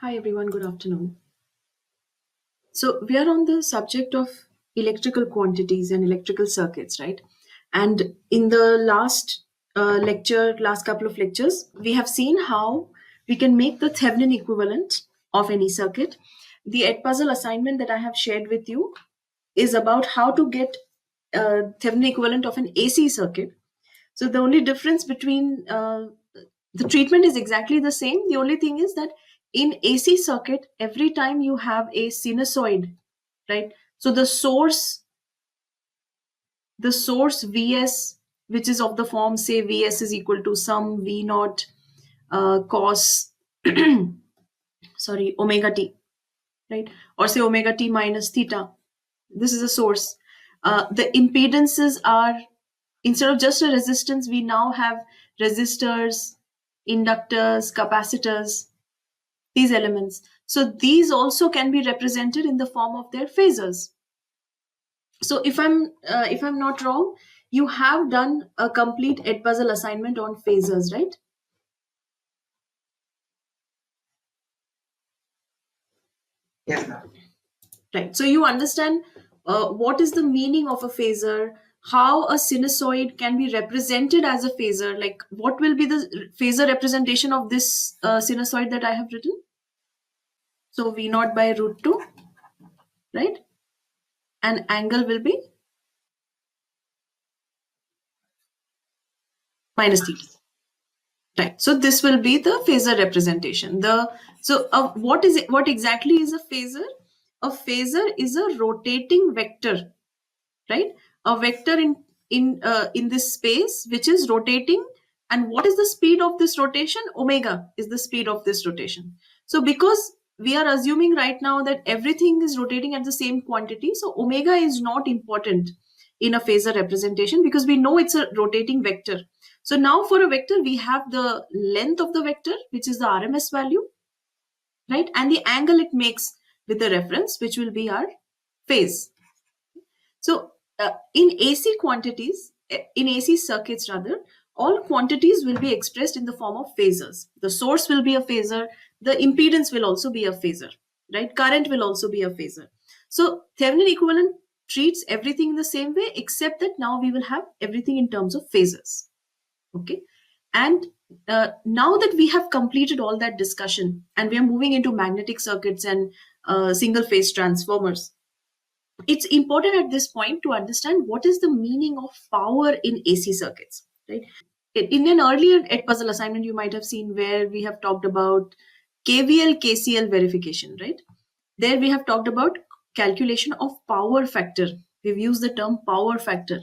Hi everyone, good afternoon. So we are on the subject of electrical quantities and electrical circuits, right? And in the last couple of lectures, we have seen how we can make the Thevenin equivalent of any circuit. The Edpuzzle assignment that I have shared with you is about how to get Thevenin equivalent of an AC circuit. So the only difference between the treatment is exactly the same. The only thing is that in AC circuit, every time you have a sinusoid, right? So the source Vs, which is of the form, say Vs is equal to some V naught cos, sorry, omega t, right? Or say omega t minus theta. This is a source. The impedances are, instead of just a resistance, we now have resistors, inductors, capacitors, these elements. So these also can be represented in the form of their phasors. So if I'm not wrong, you have done a complete Edpuzzle assignment on phasors, right? Yes, ma'am. Right. So you understand what is the meaning of a phasor, how a sinusoid can be represented as a phasor, like what will be the phasor representation of this sinusoid that I have written. So V naught by root 2, right? And angle will be minus theta. Right. So this will be the phasor representation. What exactly is a phasor? A phasor is a rotating vector, right? A vector in this space which is rotating. And what is the speed of this rotation? Omega is the speed of this rotation. So because we are assuming right now that everything is rotating at the same quantity, so omega is not important in a phasor representation because we know it's a rotating vector. So now for a vector, we have the length of the vector, which is the RMS value, right? And the angle it makes with the reference, which will be our phase. So in AC quantities, in AC circuits rather, all quantities will be expressed in the form of phasors. The source will be a phasor. The impedance will also be a phasor, right? Current will also be a phasor. So Thevenin equivalent treats everything in the same way, except that now we will have everything in terms of phasors. Okay. And now that we have completed all that discussion and we are moving into magnetic circuits and single phase transformers, it's important at this point to understand what is the meaning of power in AC circuits, right? In an earlier Edpuzzle assignment, you might have seen where we have talked about KVL, KCL verification, right? There we have talked about calculation of power factor. We've used the term power factor.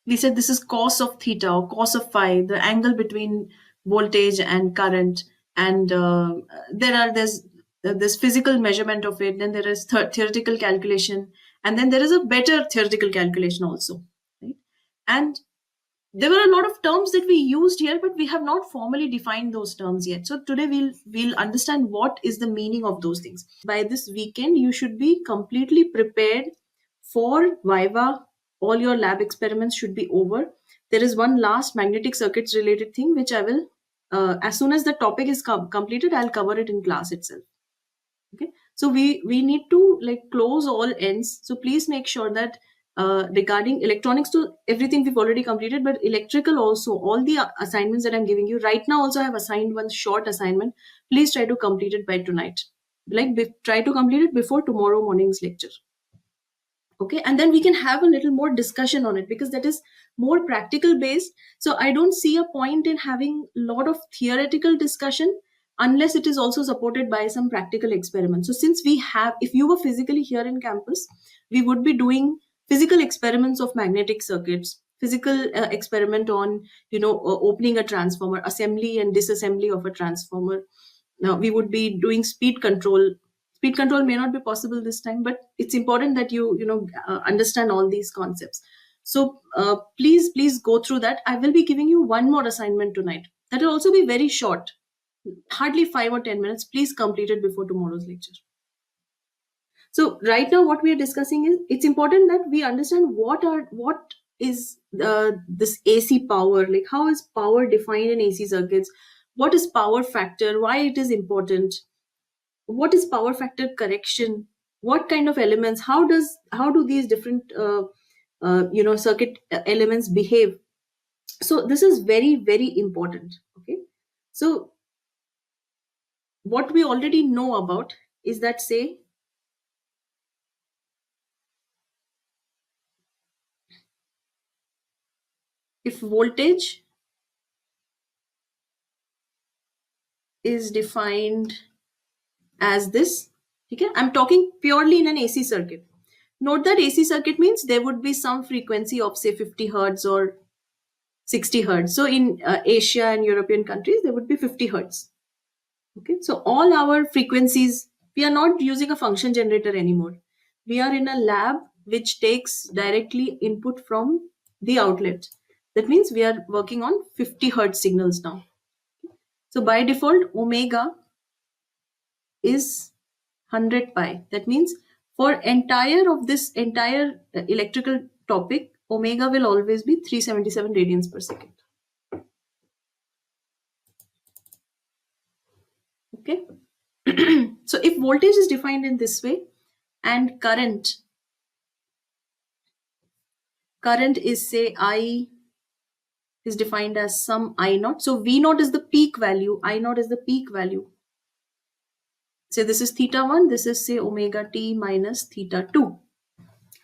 We said this is cos of theta or cos of phi, the angle between voltage and current. And there's this physical measurement of it. Then there is theoretical calculation, and then there is a better theoretical calculation also, right? And there were a lot of terms that we used here, but we have not formally defined those terms yet. So today we'll understand what is the meaning of those things. By this weekend, you should be completely prepared for Viva. All your lab experiments should be over. There is one last magnetic circuits related thing which I will, as soon as the topic is completed, I'll cover it in class itself. Okay, so we need to like close all ends. So please make sure that regarding electronics, to everything we've already completed, but electrical also, all the assignments that I'm giving you right now, also I have assigned one short assignment. Please try to complete it by tonight. Like try to complete it before tomorrow morning's lecture. Okay, and then we can have a little more discussion on it because that is more practical based. So I don't see a point in having a lot of theoretical discussion unless it is also supported by some practical experiments. So since we have, if you were physically here in campus, we would be doing physical experiments of magnetic circuits, physical experiment on opening a transformer, assembly and disassembly of a transformer. Now we would be doing speed control may not be possible this time, but it's important that you understand all these concepts. So please go through that. I will be giving you one more assignment tonight that will also be very short, hardly 5 or 10 minutes. Please complete it before tomorrow's lecture. So right now what we are discussing is, it's important that we understand what is this AC power? Like, how is power defined in AC circuits? What is power factor? Why it is important? What is power factor correction? What kind of elements? How do these different circuit elements behave? So this is very, very important. Okay, so what we already know about is that, say, if voltage is defined as this, okay, I'm talking purely in an AC circuit. Note that AC circuit means there would be some frequency of, say, 50 hertz or 60 hertz. So in Asia and European countries, there would be 50 hertz. Okay, so all our frequencies, we are not using a function generator anymore. We are in a lab which takes directly input from the outlet. That means we are working on 50 hertz signals now. So by default, omega is 100 pi. That means for this entire electrical topic, omega will always be 377 radians per second. Okay. So if voltage is defined in this way and current is, say, I is defined as some I naught. So V naught is the peak value, I naught is the peak value. Say this is theta 1, this is, say, omega t minus theta 2.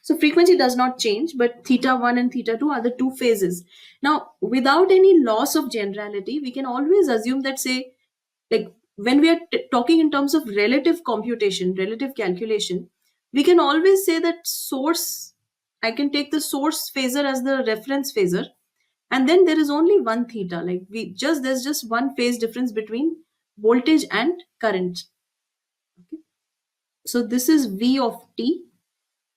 So frequency does not change, but theta 1 and theta 2 are the two phases. Now, without any loss of generality, we can always assume that, say, like when we are talking in terms of relative computation, relative calculation, we can always say that source, I can take the source phasor as the reference phasor, and then there is only one theta. Like there's just one phase difference between voltage and current. Okay. So this is V of t.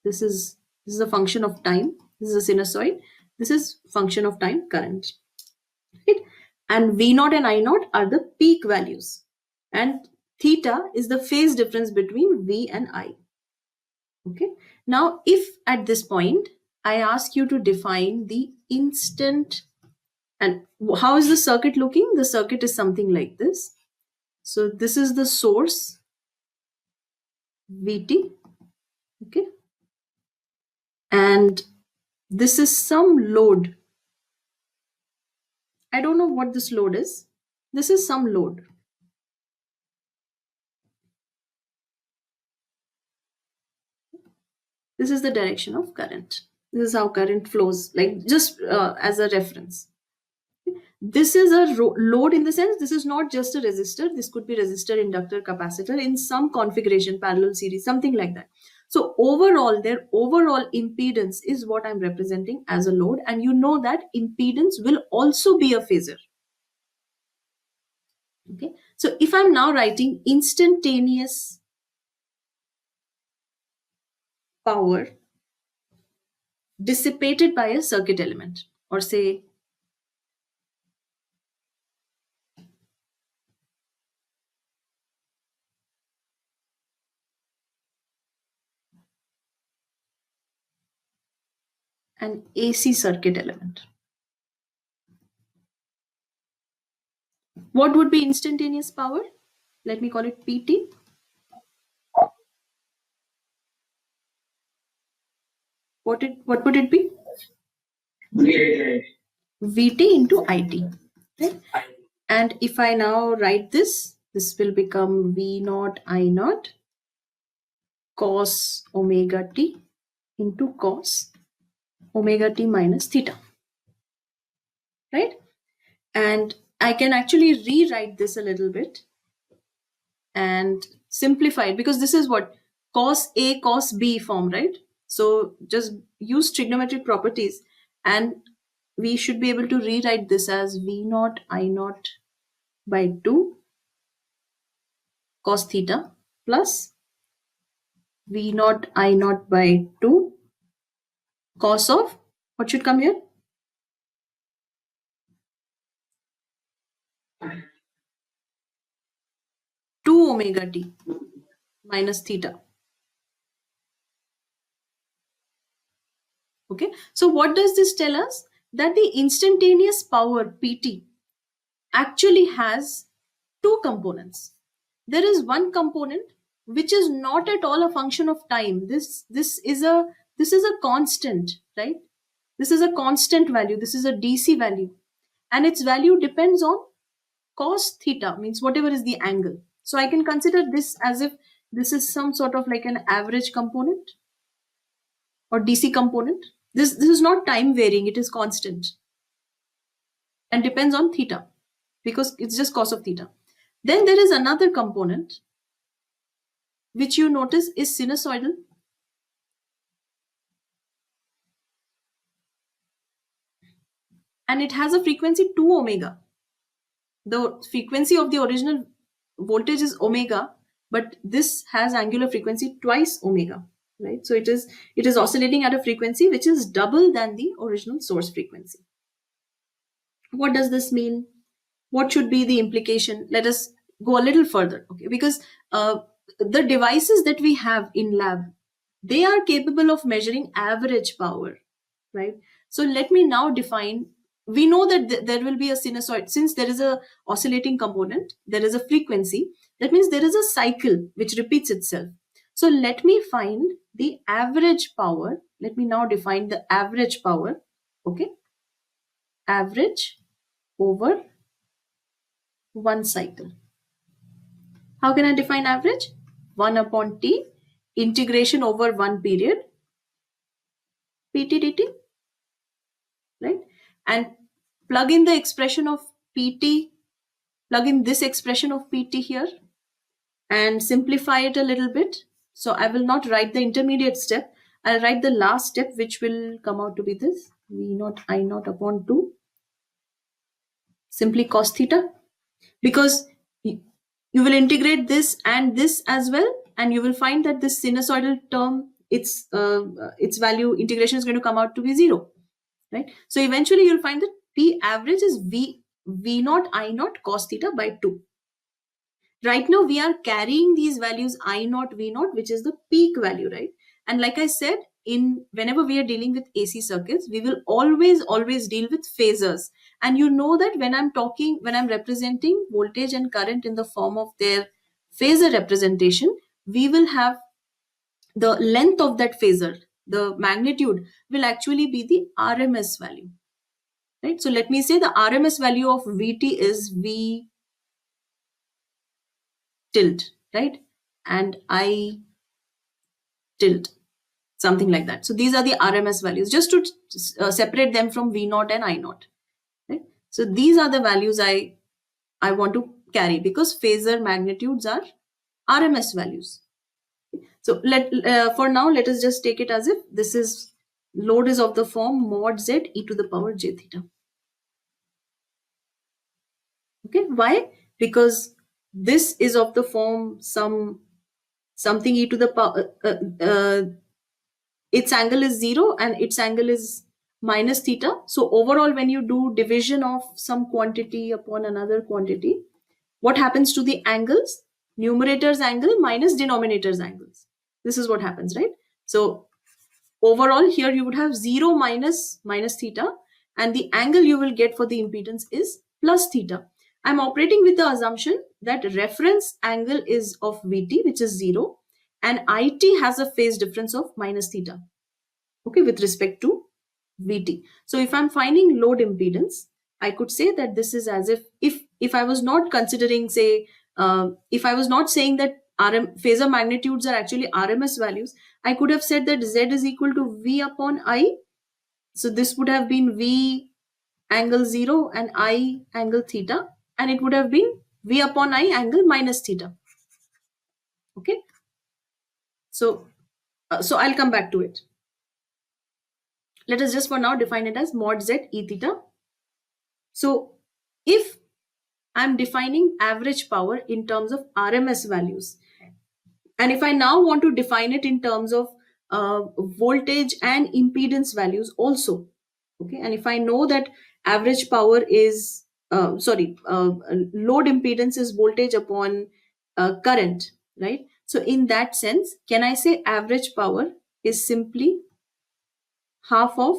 This is a function of time. This is a sinusoid. This is function of time current. Right? And V naught and I naught are the peak values. And theta is the phase difference between V and I. Okay. Now, if at this point I ask you to define the instant, and how is the circuit looking? The circuit is something like this. So this is the source Vt. Okay. And this is some load. I don't know what this load is. This is some load. This is the direction of current. This is how current flows, like just as a reference. This is a load in the sense this is not just a resistor. This could be resistor, inductor, capacitor in some configuration, parallel series, something like that. So overall, their overall impedance is what I'm representing as a load. And you know that impedance will also be a phasor. Okay. So if I'm now writing instantaneous power dissipated by a circuit element, or say an AC circuit element, what would be instantaneous power? Let me call it PT. What would it be? Vt into IT. Right? And if I now write this will become V naught I naught cos omega t into cos omega t minus theta. Right? And I can actually rewrite this a little bit and simplify it, because this is what cos A cos B form, right? So just use trigonometric properties and we should be able to rewrite this as V naught I naught by 2 cos theta plus V naught I naught by 2 cos of, what should come here? Two omega t minus theta. Okay, so what does this tell us? That the instantaneous power PT actually has two components. There is one component which is not at all a function of time. This is a constant, right? This is a constant value. This is a DC value, and its value depends on cos theta, means whatever is the angle. So I can consider this as if this is some sort of like an average component or DC component. This is not time varying, it is constant and depends on theta because it's just cos of theta. Then there is another component which you notice is sinusoidal, and it has a frequency 2 omega. The frequency of the original voltage is omega, but this has angular frequency twice omega, right? So it is oscillating at a frequency which is double than the original source frequency. What does this mean? What should be the implication? Let us go a little further, okay? Because the devices that we have in lab, they are capable of measuring average power, right? So let me now define. We know that there will be a sinusoid. Since there is a oscillating component, there is a frequency. That means there is a cycle which repeats itself. So let me find the average power. Let me now define the average power, okay? Average over one cycle. How can I define average? 1 upon T, integration over one period, PT dt, right? And plug in the expression of PT, plug in this expression of PT here and simplify it a little bit. So I will not write the intermediate step. I'll write the last step, which will come out to be this V naught I naught upon 2, simply cos theta, because you will integrate this and this as well, and you will find that this sinusoidal term, its value integration is going to come out to be 0, right? So eventually you'll find that P average is V naught I naught cos theta by 2. Right now we are carrying these values I naught V naught, which is the peak value, right? And like I said, whenever we are dealing with AC circuits, we will always deal with phasors. And you know that when I'm representing voltage and current in the form of their phasor representation, we will have the length of that phasor, the magnitude will actually be the RMS value, right? So let me say the RMS value of VT is V tilt, right? And I tilt, something like that. So these are the RMS values, just to separate them from V naught and I naught, right? So these are the values I want to carry, because phasor magnitudes are RMS values. So for now, let us just take it as if this is load is of the form mod Z e to the power j theta. Okay, why? Because this is of the form something e to the power, its angle is 0 and its angle is minus theta. So overall, when you do division of some quantity upon another quantity, what happens to the angles? Numerator's angle minus denominator's angles. This is what happens, right? So overall here you would have 0 minus theta, and the angle you will get for the impedance is plus theta. I'm operating with the assumption that reference angle is of Vt, which is 0, and It has a phase difference of minus theta, okay, with respect to Vt. So if I'm finding load impedance, I could say that this is as if I was not considering, say, if I was not saying that phasor magnitudes are actually RMS values, I could have said that Z is equal to V upon I. So this would have been V angle 0 and I angle theta, and it would have been V upon I angle minus theta. Okay. So I'll come back to it. Let us just for now define it as mod Z e theta. So if I'm defining average power in terms of RMS values, and if I now want to define it in terms of voltage and impedance values also, okay, and if I know that average power is load impedance is voltage upon current, right? So in that sense, can I say average power is simply half of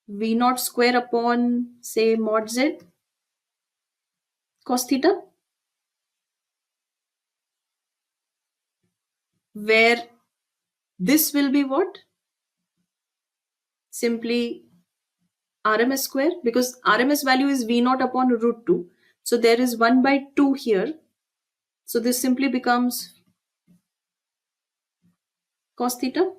V naught square upon, say, mod Z cos theta, where this will be what? Simply RMS square, because RMS value is V naught upon root 2. So there is 1 by 2 here. So this simply becomes cos theta,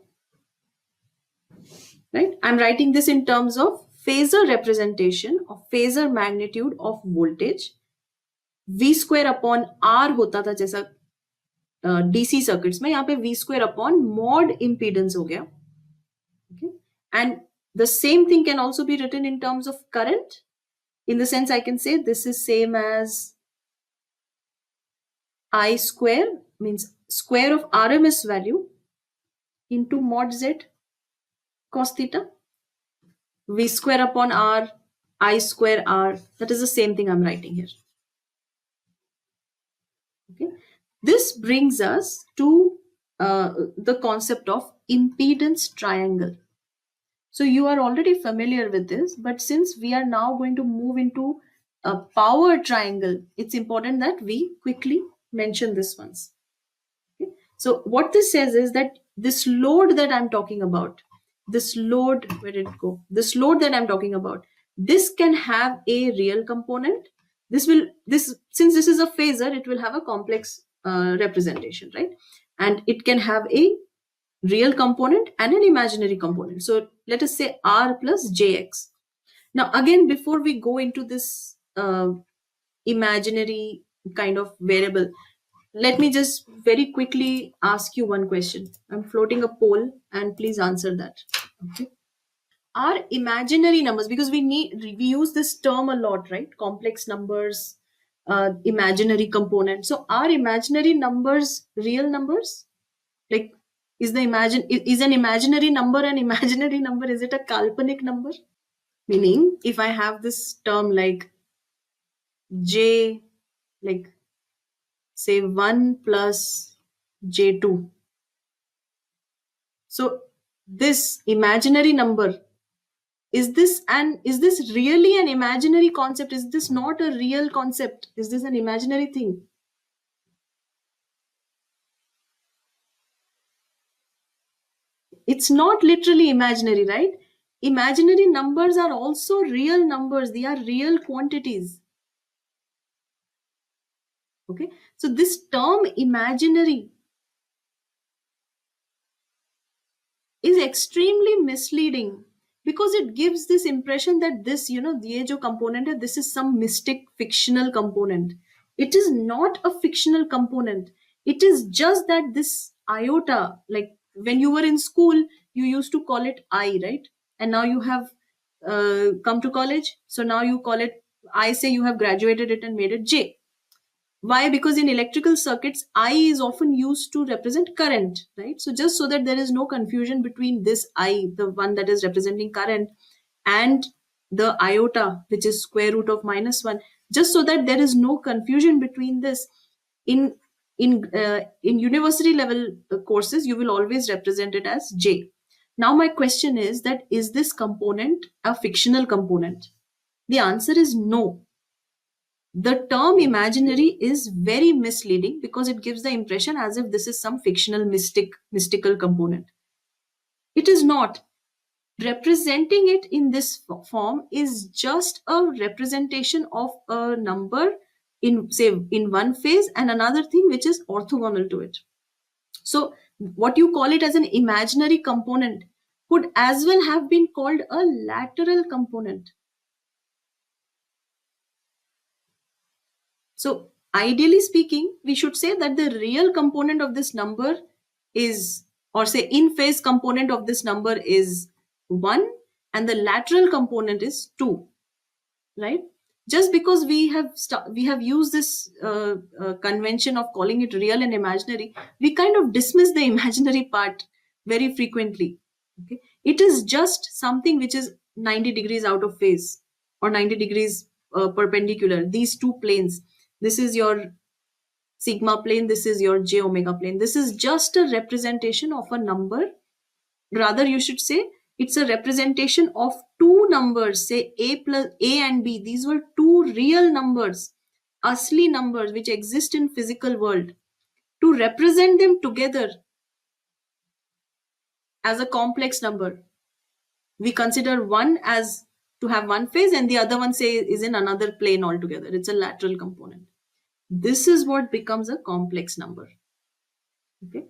right? I'm writing this in terms of phasor representation of phasor magnitude of voltage. V square upon R होता था जैसा DC circuits में, यहाँ पे V square upon mod impedance हो गया. Okay? And the same thing can also be written in terms of current. In the sense, I can say this is same as I square, means square of RMS value into mod Z cos theta. V square upon R, I square R. That is the same thing I'm writing here. Okay. This brings us to the concept of impedance triangle. So you are already familiar with this, but since we are now going to move into a power triangle, it's important that we quickly mention this once. Okay? So what this says is that this load that I'm talking about, this load, where did it go? This load that I'm talking about, this can have a real component. Since this is a phasor, it will have a complex representation, right? And it can have a real component and an imaginary component. So let us say R plus JX. Now again, before we go into this imaginary kind of variable, let me just very quickly ask you one question. I'm floating a poll and please answer that. Okay. Are imaginary numbers, because we use this term a lot, right? Complex numbers, imaginary component. So are imaginary numbers real numbers? Like, is an imaginary number an imaginary number? Is it a kalpanic number? Meaning, if I have this term like J, like say 1 plus J2. So this imaginary number, is this really an imaginary concept? Is this not a real concept? Is this an imaginary thing? It's not literally imaginary, right? Imaginary numbers are also real numbers. They are real quantities. Okay. So this term imaginary is extremely misleading because it gives this impression that this, ये जो component है, this is some mystic fictional component. It is not a fictional component. It is just that this iota, like when you were in school, you used to call it I, right? And now you have come to college. So now you call it, I say you have graduated it and made it J. Why? Because in electrical circuits, I is often used to represent current, right? So just so that there is no confusion between this I, the one that is representing current, and the iota, which is square root of -1, just so that there is no confusion between this. In university level courses, you will always represent it as J. Now my question is that, is this component a fictional component? The answer is no. The term imaginary is very misleading because it gives the impression as if this is some fictional mystical component. It is not. Representing it in this form is just a representation of a number in one phase and another thing which is orthogonal to it. So what you call it as an imaginary component could as well have been called a lateral component. So ideally speaking, we should say that the real component of this number is, or say in phase component of this number is 1 and the lateral component is 2, right? Just because we have used this convention of calling it real and imaginary, we kind of dismiss the imaginary part very frequently. Okay? It is just something which is 90 degrees out of phase or 90 degrees perpendicular, these two planes. This is your sigma plane, this is your j omega plane. This is just a representation of a number Rather, you should say it's a representation of two numbers, say A and B. These were two real numbers, asli numbers which exist in physical world. To represent them together as a complex number, we consider one as to have one phase and the other one, say, is in another plane altogether. It's a lateral component. This is what becomes a complex number. Okay.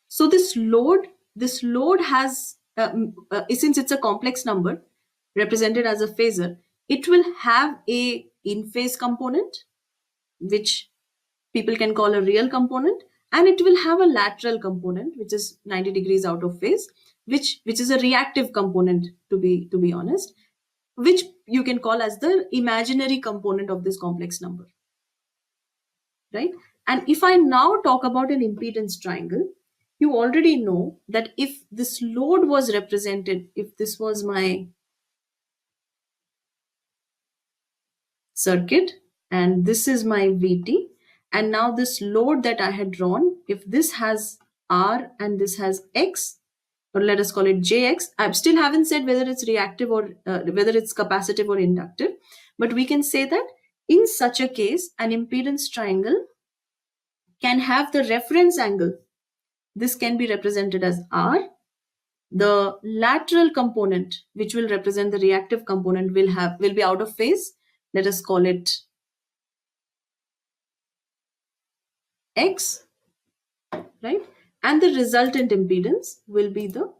So this load has, since it's a complex number represented as a phasor, it will have a in-phase component, which people can call a real component, and it will have a lateral component, which is 90 degrees out of phase, which is a reactive component, to be honest, which you can call as the imaginary component of this complex number, right? And if I now talk about an impedance triangle, you already know that if this load was represented, if this was my circuit and this is my VT, and now this load that I had drawn, if this has R and this has X, or let us call it JX, I still haven't said whether it's reactive or whether it's capacitive or inductive, but we can say that in such a case, an impedance triangle can have the reference angle. This can be represented as R. The lateral component, which will represent the reactive component, will be out of phase. Let us call it X, right? And the resultant impedance will be the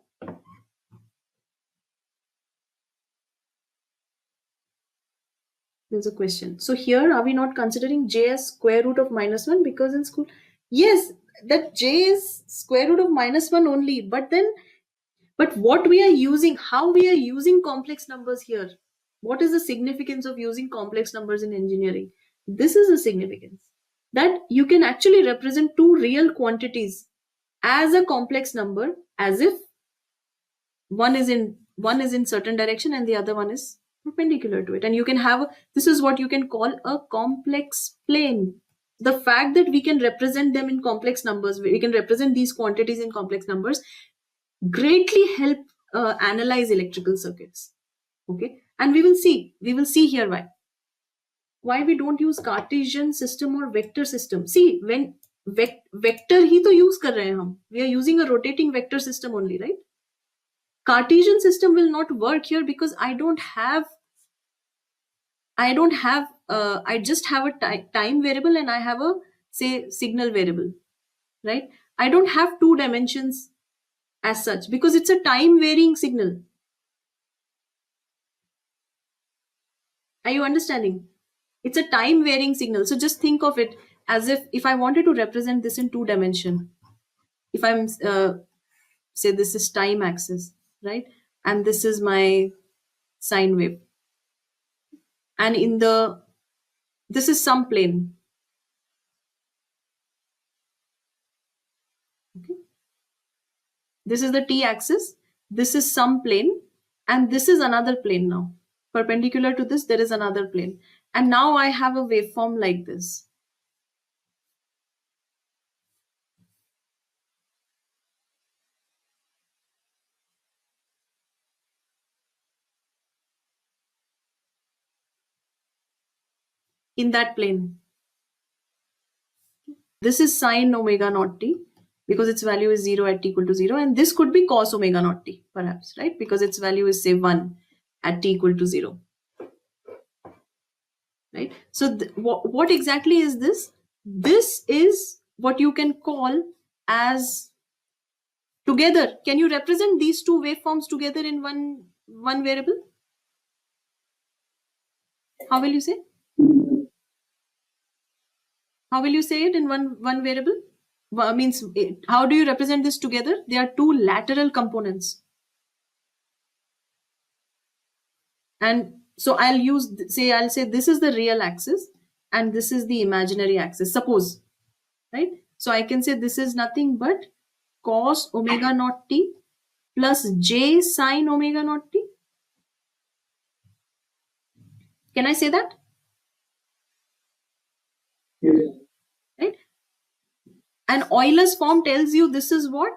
there's a question. So here, are we not considering J as square root of -1? Because in school, yes, that J is square root of -1 only. But what we are using, how we are using complex numbers here? What is the significance of using complex numbers in engineering? This is the significance, that you can actually represent two real quantities as a complex number, as if one is in certain direction and the other one is perpendicular to it, and you can have this is what you can call a complex plane. The fact that we can represent them in complex numbers, we can represent these quantities in complex numbers, greatly help analyze electrical circuits. Okay, and we will see here why we don't use Cartesian system or vector system. See, when vector ही तो use कर रहे हैं हम, we are using a rotating vector system only, right? Cartesian system will not work here because I just have a time variable and I have a, say, signal variable, right? I don't have two dimensions as such because it's a time varying signal. Are you understanding? It's a time varying signal. So just think of it as if I wanted to represent this in two dimension, if I'm say this is time axis, right? And this is my sine wave. And this is some plane. Okay. This is the t axis. This is some plane. And this is another plane now. Perpendicular to this, there is another plane. And now I have a waveform like this. In that plane. This is sine omega naught t because its value is 0 at t equal to 0. And this could be cos omega naught t, perhaps, right? Because its value is, say, 1 at t equal to 0. Right? So what exactly is this? This is what you can call as together. Can you represent these two waveforms together in one variable? How will you say? How will you say it in one variable? Means how do you represent this together? They are two lateral components. And so I'll say this is the real axis and this is the imaginary axis, suppose, right? So I can say this is nothing but cos omega naught t plus j sine omega naught t. Can I say that? Yes. Right? And Euler's form tells you this is what?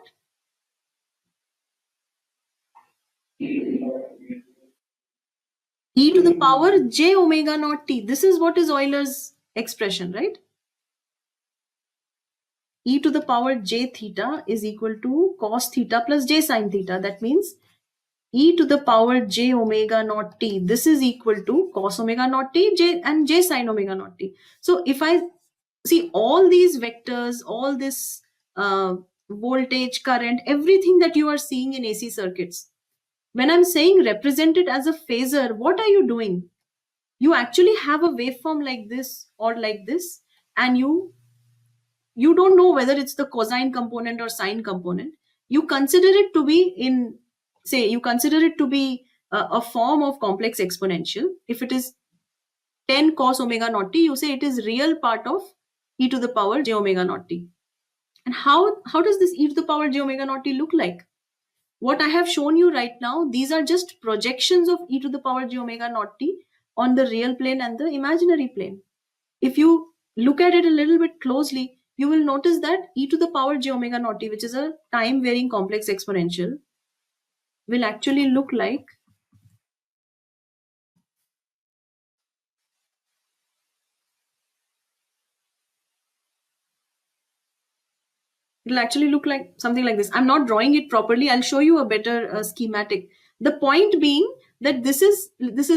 e to the power j omega naught t. This is what is Euler's expression, right? E to the power j theta is equal to cos theta plus j sin theta. That means e to the power j omega naught t. This is equal to cos omega naught t j and j sin omega naught t. So if I see all these vectors, all this voltage, current, everything that you are seeing in AC circuits, when I'm saying represent it as a phasor, what are you doing? You actually have a waveform like this or like this, and you don't know whether it's the cosine component or sine component. You consider it to be in, say, you consider it to be a form of complex exponential. If it is 10 cos omega naught t, you say it is real part of e to the power j omega naught t. And how does this e to the power j omega naught t look like? What I have shown you right now, these are just projections of e to the power j omega naught t on the real plane and the imaginary plane. If you look at it a little bit closely, you will notice that e to the power j omega naught t, which is a time varying complex exponential, will actually look like it'll actually look like something like this. I'm not drawing it properly. I'll show you a better schematic. The point being that this is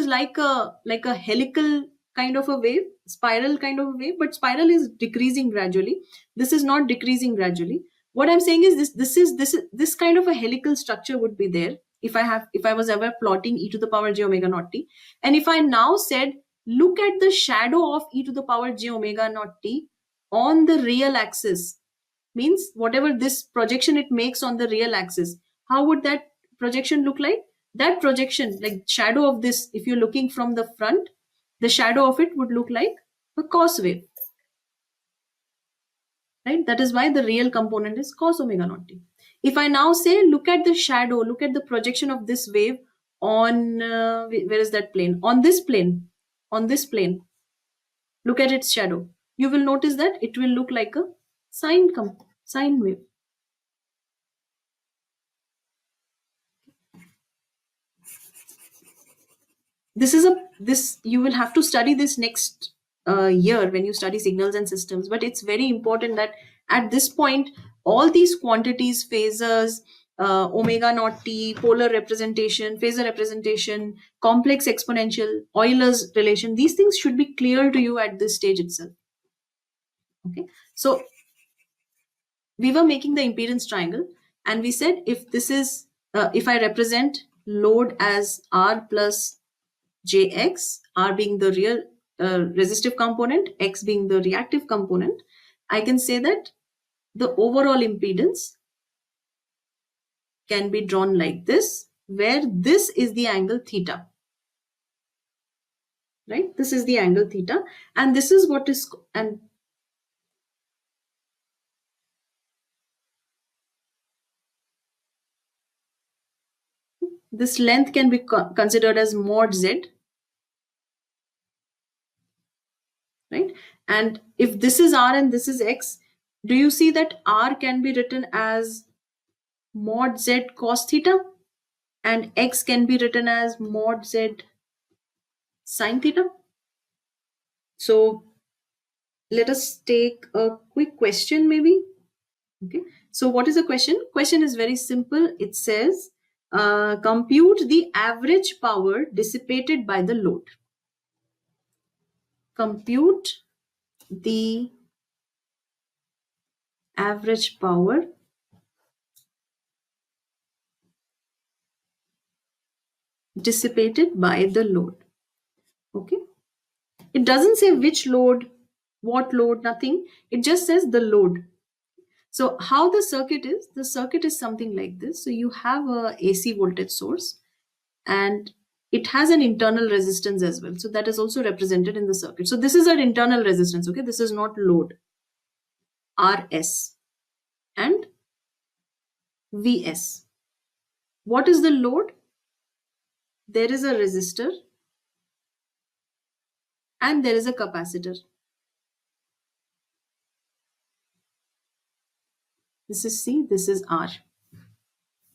like a helical kind of a wave, spiral kind of a wave, but spiral is decreasing gradually. This is not decreasing gradually. What I'm saying is this kind of a helical structure would be there if I was ever plotting e to the power j omega naught t. And if I now said look at the shadow of e to the power j omega naught t on the real axis, means whatever this projection it makes on the real axis, how would that projection look like? That projection, like shadow of this, if you're looking from the front, the shadow of it would look like a cos wave, right? That is why the real component is cos omega naught t. If I now say look at the shadow, look at the projection of this wave on where is that plane, on this plane, on this plane, look at its shadow, you will notice that it will look like a sine wave. This you will have to study this next year when you study signals and systems, but it's very important that at this point all these quantities, phasors, omega naught t, polar representation, phasor representation, complex exponential, Euler's relation, these things should be clear to you at this stage itself. Okay, so we were making the impedance triangle, and we said if this is if I represent load as r plus jx, r being the real resistive component, x being the reactive component, I can say that the overall impedance can be drawn like this, where this is the angle theta, right? This is the angle theta, and this is what is, and this length can be considered as mod z, right? And if this is r and this is x, do you see that r can be written as mod z cos theta and x can be written as mod z sine theta? So let us take a quick question maybe. Okay, so what is the question? Question is very simple. It says compute the average power dissipated by the load. Compute the average power dissipated by the load. Okay, it doesn't say which load, what load, nothing. It just says the load. So how the circuit is something like this. So you have a AC voltage source and it has an internal resistance as well. So that is also represented in the circuit. So this is our internal resistance. Okay, this is not load, RS and VS. What is the load? There is a resistor and there is a capacitor. This is C, this is R.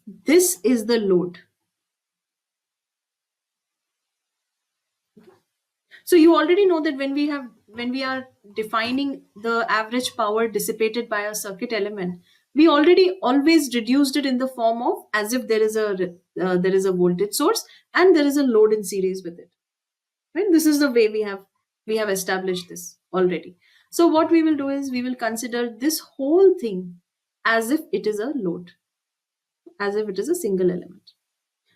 This is the load. So you already know that when we are defining the average power dissipated by a circuit element, we already always reduced it in the form of as if there is a voltage source and there is a load in series with it. Right? This is the way we have established this already. So what we will do is we will consider this whole thing as if it is a load, as if it is a single element.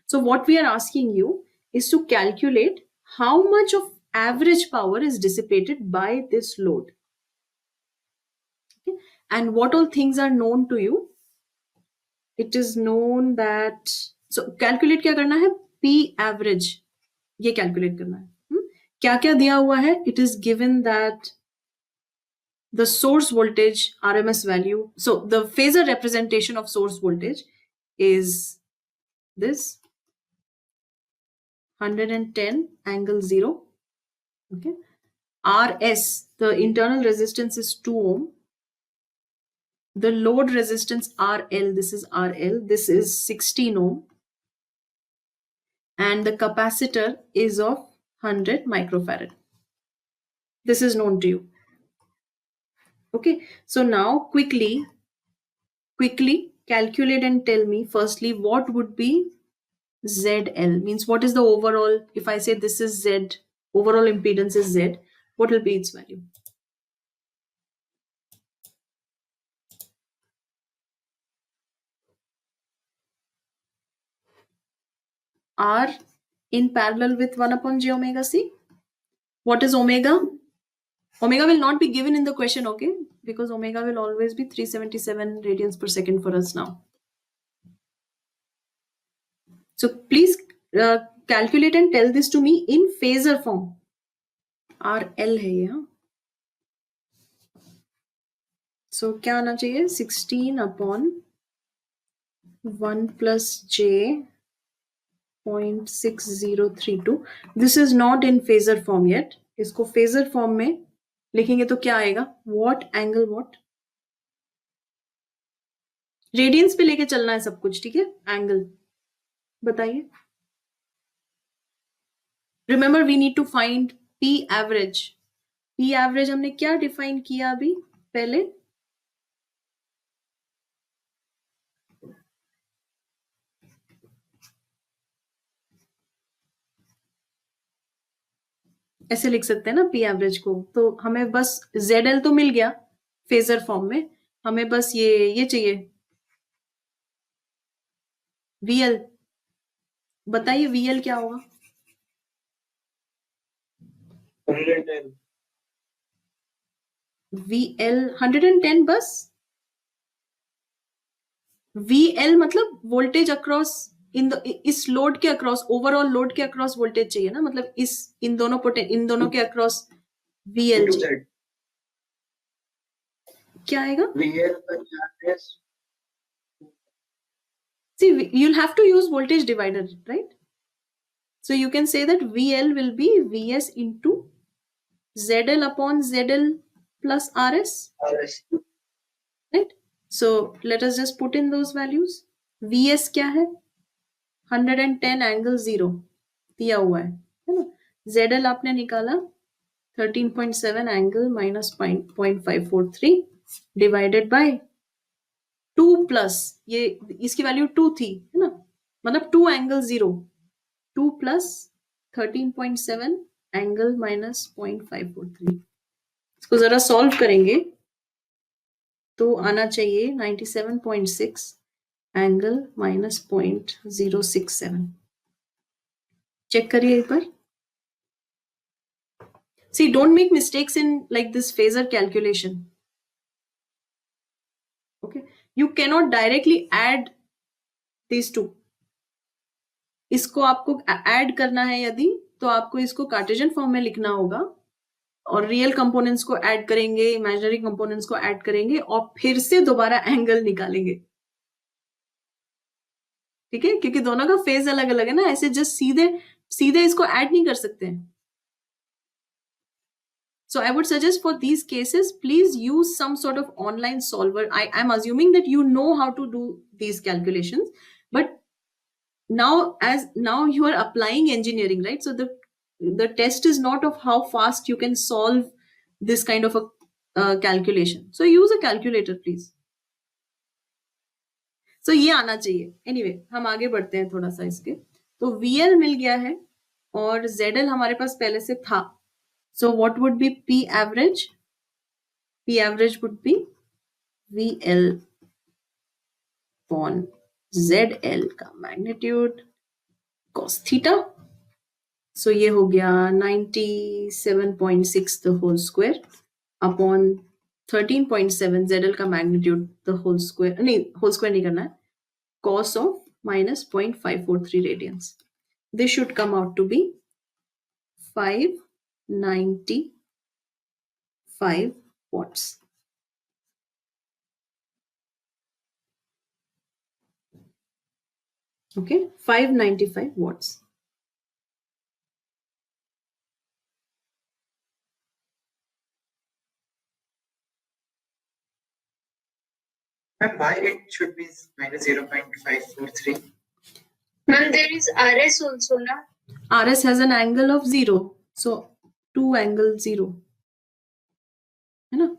So what we are asking you is to calculate how much of average power is dissipated by this load. Okay? And what all things are known to you? It is known that, so calculate क्या करना है? P average ये calculate करना है. क्या क्या दिया हुआ है? It is given that the source voltage RMS value, so the phasor representation of source voltage is this 110 angle 0. Okay. RS, the internal resistance is 2 ohm. The load resistance RL, this is RL, this is 16 ohm. And the capacitor is of 100 microfarad. This is known to you. Okay, so now quickly calculate and tell me firstly what would be ZL, means what is the overall, if I say this is Z, overall impedance is Z, what will be its value? R in parallel with 1 upon j omega c. What is omega? Omega will not be given in the question, okay? Because omega will always be 377 radians per second for us now. So please calculate and tell this to me in phasor form. RL है ये, हाँ? So क्या आना चाहिए? 16 upon 1 plus j 0.6032. This is not in phasor form yet. इसको phasor form में लिखेंगे तो क्या आएगा? What angle what? रेडियंस पे लेके चलना है सब कुछ, ठीक है? एंगल बताइए. Remember we need to find P average. P average हमने क्या डिफाइन किया अभी पहले? ऐसे लिख सकते हैं ना पी एवरेज को. तो हमें बस ZL तो मिल गया फेजर फॉर्म में, हमें बस ये चाहिए VL. बताइए VL क्या होगा? 110. VL 110 बस. VL मतलब वोल्टेज अक्रॉस इस लोड के अक्रॉस, ओवरऑल लोड के अक्रॉस वोल्टेज चाहिए ना, मतलब इन दोनों के अक्रॉस VL चाहिए. क्या आएगा? VL See, you'll have to use voltage divider, right? So you can say that VL will be VS into ZL upon ZL plus RS. Right? So let us just put in those values. VS क्या है? 110 angle 0 दिया हुआ है ना? ZL आपने निकाला 13.7 angle minus 0.543 divided by 2 plus ये इसकी वैल्यू 2 थी है ना, मतलब 2 angle 0, 2 plus 13.7 angle minus 0.543. इसको जरा सॉल्व करेंगे तो आना चाहिए 97.6 एंगल minus 0.067. चेक करिए एक बार. See, don't make mistakes in like this phasor calculation. Okay, you cannot directly add these two. इसको आपको ऐड करना है यदि, तो आपको इसको कार्टेशियन फॉर्म में लिखना होगा और रियल कंपोनेंट्स को ऐड करेंगे, इमेजिनरी कंपोनेंट्स को ऐड करेंगे और फिर से दोबारा एंगल निकालेंगे. ठीक है, क्योंकि दोनों का फेज अलग अलग है ना, ऐसे जस्ट सीधे इसको ऐड नहीं कर सकते हैं. So I would suggest for these cases, please use some sort of online solver. I'm assuming that you know how to do these calculations, but now you are applying engineering, right? So the test is not of how fast you can solve this kind of a calculation. So use a calculator please. So ये आना चाहिए. Anyway, हम आगे बढ़ते हैं थोड़ा सा इसके. तो VL मिल गया है और ZL हमारे पास पहले से था. So what would be P average? P average would be VL upon ZL का magnitude cos theta. So ये हो गया 97.6 the whole square upon 13.7 ZL का magnitude the whole square. नहीं, whole square नहीं करना है. Cos of minus 0.543 radians. This should come out to be 595 watts. Okay, 595 watts. And why it should be minus 0.543? Ma'am, there is RS also, na? RS has an angle of 0. So 2 angle 0. है ना?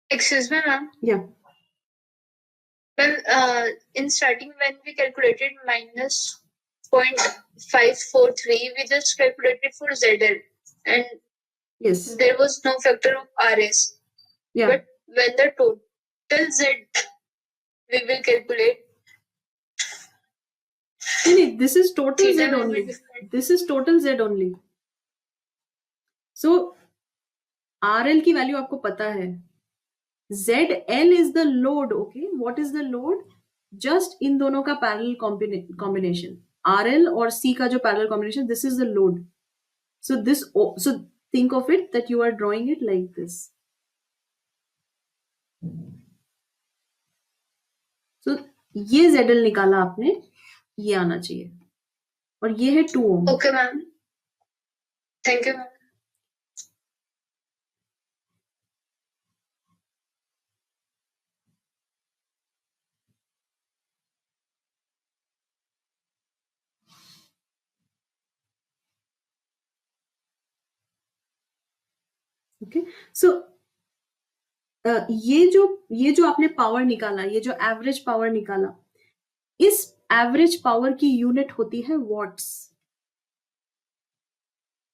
Excuse me, ma'am. Yeah. Well, in starting when we calculated minus 0.543, we just calculated for ZL, and Yes. there was no factor of RS. Yeah. But when the total Z we will calculate, नहीं, this is total theta Z will be only. different. This is total Z only. So RL की value आपको पता है. ZL is the load. Okay, what is the load? Just इन दोनों का parallel combination. RL और C का जो parallel combination, this is the load. So this, so think of it that you are drawing it like this. So ये ZL निकाला आपने, ये आना चाहिए, और ये है 2 ohm. Okay, ma'am. Thank you, ma'am. Okay, so ये जो आपने पावर निकाला, ये जो एवरेज पावर निकाला, इस एवरेज पावर की यूनिट होती है वॉट्स.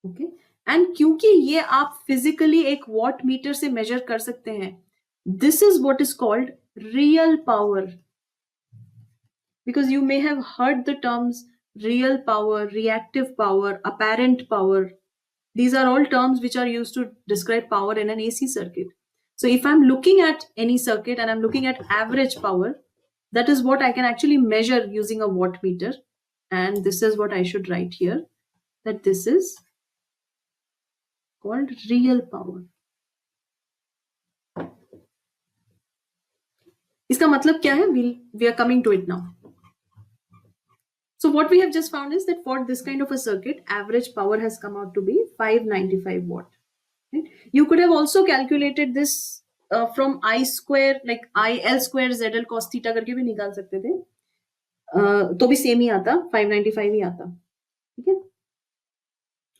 ओके, एंड क्योंकि ये आप फिजिकली एक वॉट मीटर से मेजर कर सकते हैं, this is what is called real power. Because you may have heard the terms real power, reactive power, apparent power. These are all terms which are used to describe power in an AC circuit. So if I'm looking at any circuit and I'm looking at average power, that is what I can actually measure using a wattmeter. And this is what I should write here, that this is called real power. इसका मतलब क्या है? We are coming to it now. So what we have just found is that for this kind of a circuit, average power has come out to be 595 watt. Right? You could have also calculated this from I square, like IL square ZL cos theta करके भी निकाल सकते थे, तो भी same ही आता, 595 ही आता. ठीक है,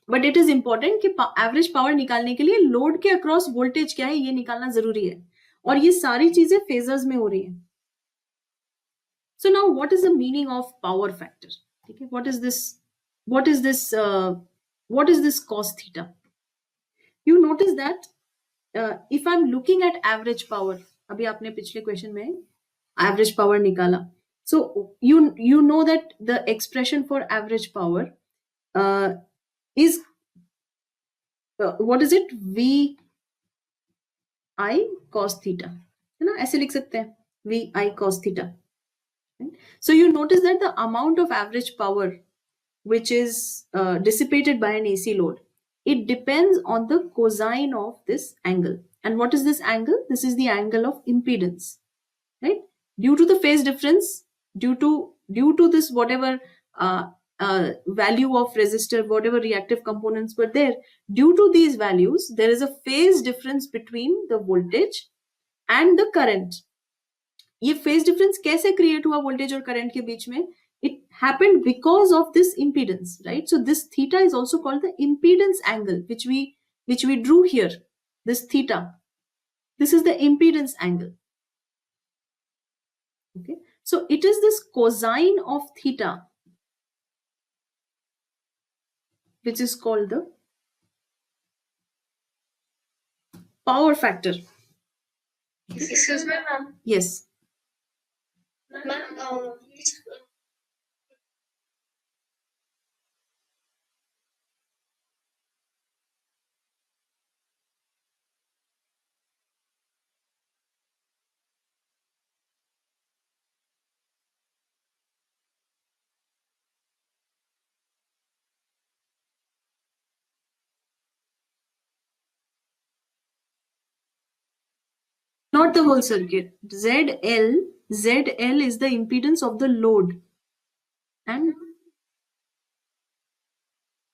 बट इट इज इंपॉर्टेंट कि एवरेज पावर निकालने के लिए लोड के अक्रॉस वोल्टेज क्या है ये निकालना जरूरी है, और ये सारी चीजें फेजर्स में हो रही है. So now what is the meaning of power factor? Okay, what is this cos theta? You notice that if I'm looking at average power, अभी आपने पिछले क्वेश्चन में average power निकाला, so you know that the expression for average power is what is it? V I cos theta, है ना? ऐसे लिख सकते हैं, V I cos theta. So you notice that the amount of average power which is dissipated by an AC load, it depends on the cosine of this angle. And what is this angle? This is the angle of impedance, right? Due to the phase difference, due to this whatever value of resistor, whatever reactive components were there, due to these values, there is a phase difference between the voltage and the current. ये phase difference कैसे create हुआ voltage और current के बीच में? It happened because of this impedance, right? So this theta is also called the impedance angle, which we drew here. This theta, this is the impedance angle. Okay, so it is this cosine of theta which is called the power factor. Excuse me, ma'am. Yes. Ma'am, Not the whole circuit. ZL is the impedance of the load. And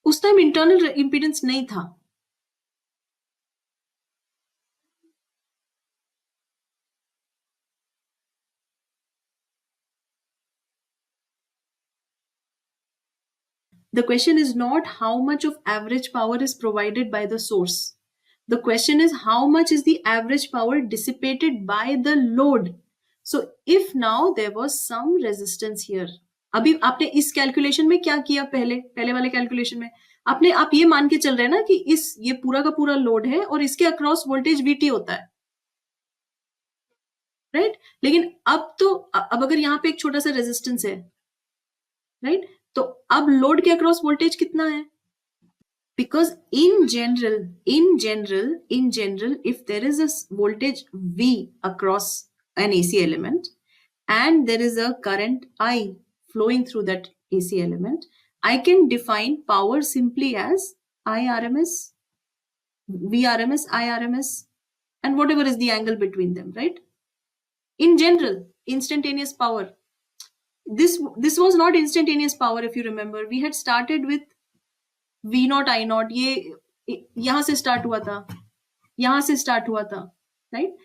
उस time internal impedance नहीं था. The question is not how much of average power is provided by the source. The question is how much is the average power dissipated by the load. So if now there was some resistance here. अभी आपने इस calculation में क्या किया? पहले वाले calculation में आप ये मान के चल रहे हैं ना कि ये पूरा का पूरा लोड है और इसके अक्रॉस वोल्टेज VT होता है, राइट? लेकिन अब अगर यहाँ पे एक छोटा सा रेजिस्टेंस है, राइट, तो अब लोड के अक्रॉस वोल्टेज कितना है? Because in general, if there is a voltage V across an AC element and there is a current I flowing through that AC element, I can define power simply as IRMS, VRMS, IRMS, and whatever is the angle between them, right? In general, instantaneous power. This was not instantaneous power, if you remember. We had started with V0, I0, ये यहाँ से start हुआ था, यहाँ से start हुआ था, right?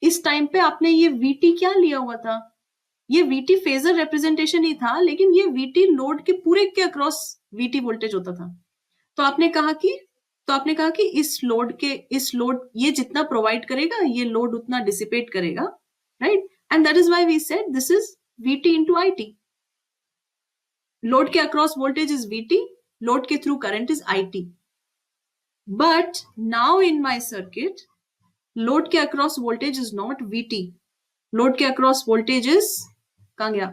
इस टाइम पे आपने ये VT क्या लिया हुआ था? ये VT फेजर रिप्रेजेंटेशन ही था, लेकिन ये VT लोड के पूरे के अक्रॉस VT वोल्टेज होता था. तो आपने कहा कि इस लोड ये जितना प्रोवाइड करेगा, ये लोड उतना डिसिपेट करेगा, right? And that is why we said this is VT into IT. Load के across voltage is VT, load के through current is IT. But now in my circuit, load के across voltage is not VT. Load के across voltage is कहां गया?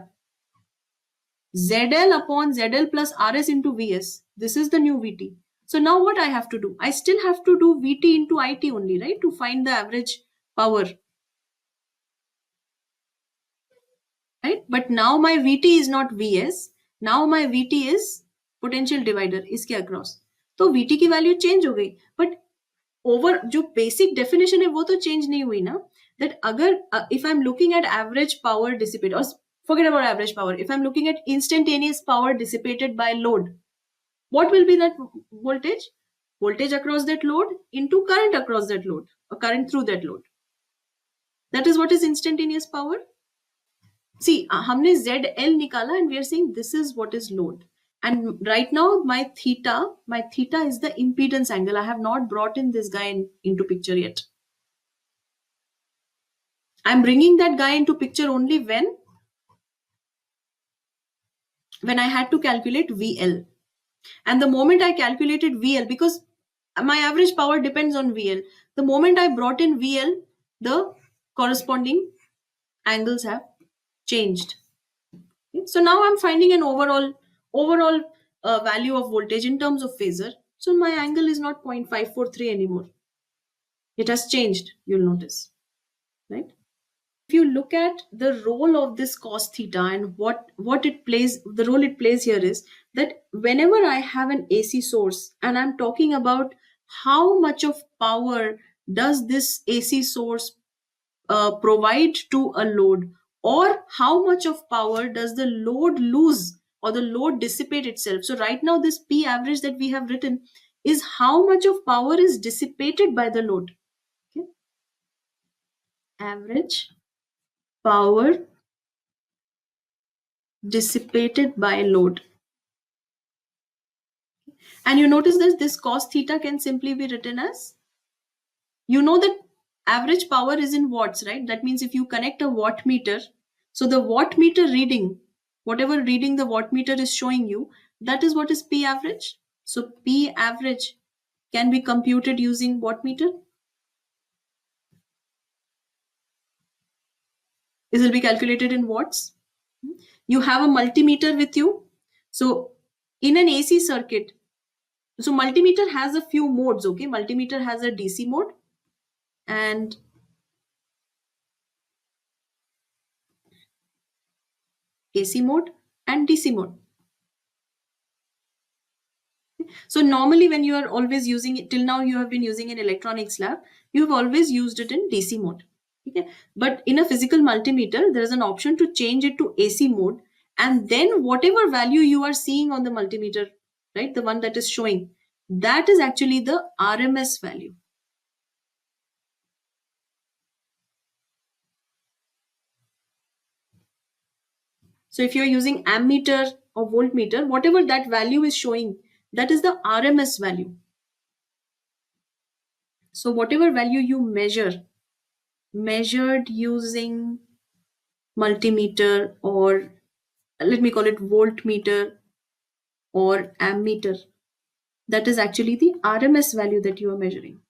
ZL upon ZL plus RS into VS. This is the new VT. So now what I have to do? I still have to do VT into IT only, right? To find the average power. Right? But now my VT is not VS. Now my VT is potential divider इसके across. तो VT की value change हो गई, but over जो basic definition है वो तो change नहीं हुई ना. दैट अगर if I am looking at average power dissipate, और forget about average power, if I'm looking at instantaneous power dissipated by load, what will be that voltage? Voltage across that load into current across that load, or current through that load. That is what is instantaneous power. See, हमने ZL निकाला and we are saying this is what is load. And right now my theta is the impedance angle. I have not brought in this guy into picture yet. I'm bringing that guy into picture only when I had to calculate VL. And the moment I calculated VL, because my average power depends on VL, the moment I brought in VL, the corresponding angles have changed. Okay? So now I'm finding an overall value of voltage in terms of phasor. So my angle is not 0.543 anymore. It has changed, you'll notice, right? If you look at the role of this cos theta and what it plays, the role it plays here is that whenever I have an AC source and I'm talking about how much of power does this AC source provide to a load, or how much of power does the load lose or the load dissipate itself. So right now this P average that we have written is how much of power is dissipated by the load. Okay? Average power dissipated by load. And you notice that this cos theta can simply be written as, you know that average power is in watts, right? That means if you connect a watt meter, so the watt meter reading, whatever reading the watt meter is showing you, that is what is P average. So P average can be computed using watt meter. This will be calculated in watts. You have a multimeter with you. So in an AC circuit, so multimeter has a few modes, okay? Multimeter has a DC mode and AC mode and DC mode. So normally when you are always using it, till now you have been using in electronics lab, you have always used it in DC mode. Okay? But in a physical multimeter, there is an option to change it to AC mode, and then whatever value you are seeing on the multimeter, right, the one that is showing, that is actually the RMS value. So if you're using ammeter or voltmeter, whatever that value is showing, that is the RMS value. So whatever value you measured using multimeter, or let me call it voltmeter or ammeter, that is actually the RMS value that you are measuring.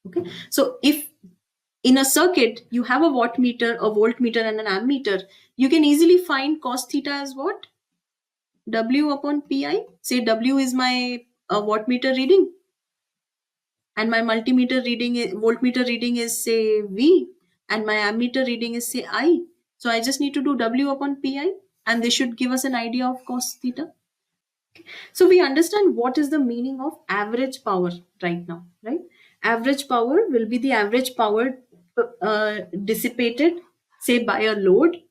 Okay, so if in a circuit you have a wattmeter, a voltmeter, and an ammeter, you can easily find cos theta as what? W upon pi. Say W is my wattmeter reading, and my multimeter reading, voltmeter reading is say V, and my ammeter reading is say I. So I just need to do W upon pi, and they should give us an idea of cos theta. So we understand what is the meaning of average power right now, right? Average power will be the average power dissipated, say by a load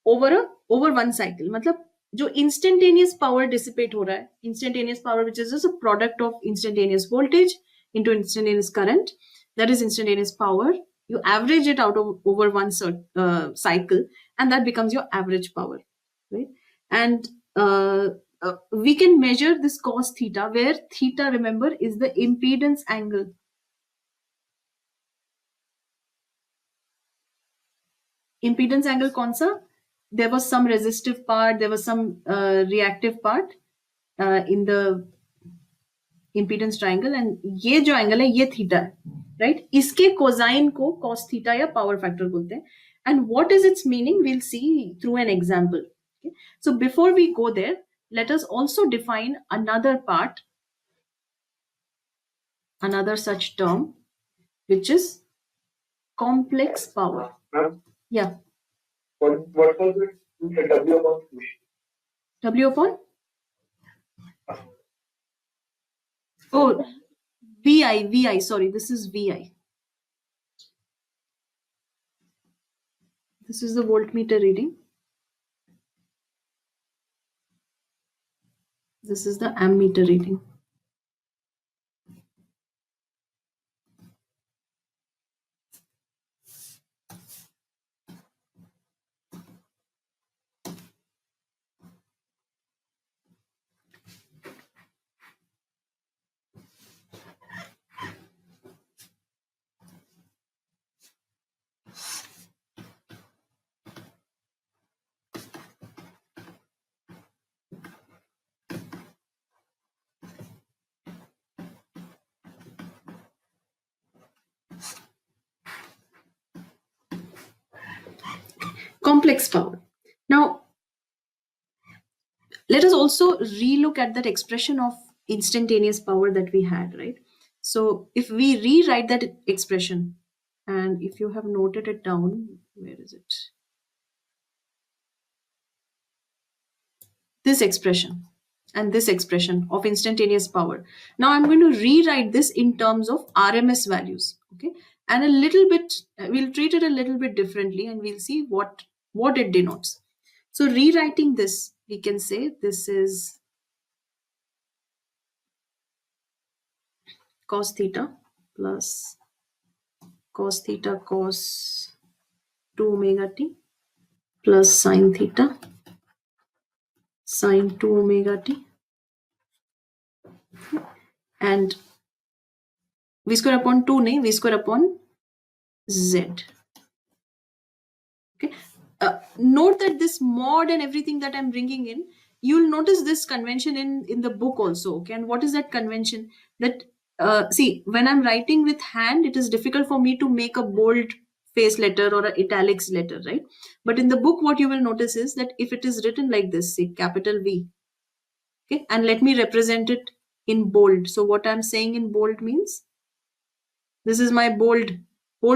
over one cycle. मतलब जो instantaneous power dissipate हो रहा है, instantaneous power which is just a product of instantaneous voltage into instantaneous current, that is instantaneous power. You average it out over one cycle, and that becomes your average power, right? And we can measure this cos theta, where theta, remember, is the impedance angle. Impedance angle कौन सा? There was some resistive part, there was some reactive part in the impedance triangle, and ये जो angle है ये theta है, right? इसके cosine को cos theta या power factor बोलते हैं. And what is its meaning? We'll see through an example. Okay? So before we go there, let us also define another part, another such term, which is complex power. Yeah. What was it? W upon Q? W upon? Oh, VI, sorry, this is VI. This is the voltmeter reading. This is the ammeter reading. Complex power. Now, let us also relook at that expression of instantaneous power that we had, right? So if we rewrite that expression, and if you have noted it down, where is it? This expression and this expression of instantaneous power. Now I'm going to rewrite this in terms of RMS values, okay? And a little bit, we'll treat it a little bit differently, and we'll see what what it denotes. So rewriting this, we can say this is cos theta plus cos theta cos 2 omega t plus sin theta sin 2 omega t, and v square upon 2 nahi, v square upon z. Okay. Note that this mod and everything that I'm bringing in, you'll notice this convention in the book also. Okay. And what is that convention? That see, when I'm writing with hand, it is difficult for me to make a bold face letter or a italics letter, right? But in the book, what you will notice is that if it is written like this, say capital V, okay, and let me represent it in bold. So what I'm saying in bold means this is my bold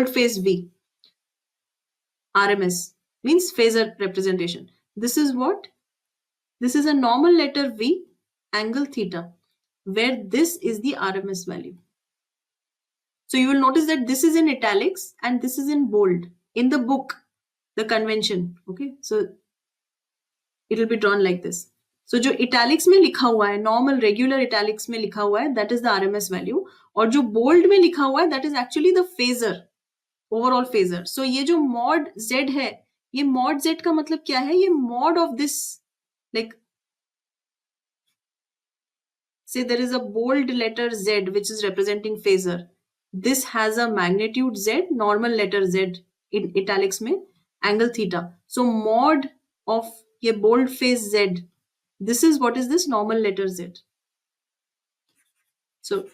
face V. RMS means phasor representation. This is what? This is a normal letter V angle theta, where this is the RMS value. So you will notice that this is in italics and this is in bold in the book, the convention. Okay, so it will be drawn like this. So जो italics में लिखा हुआ है, normal regular italics में लिखा हुआ है, that is the RMS value, और जो bold में लिखा हुआ है, that is actually the phasor, overall phasor. So ये जो mod Z है, ये mod Z का मतलब क्या है? ये mod of this, like say there is a bold letter Z which is representing phasor. This has a magnitude Z, normal letter Z in italics में, angle theta. So mod of ये bold face Z, this is what is this normal letter Z. So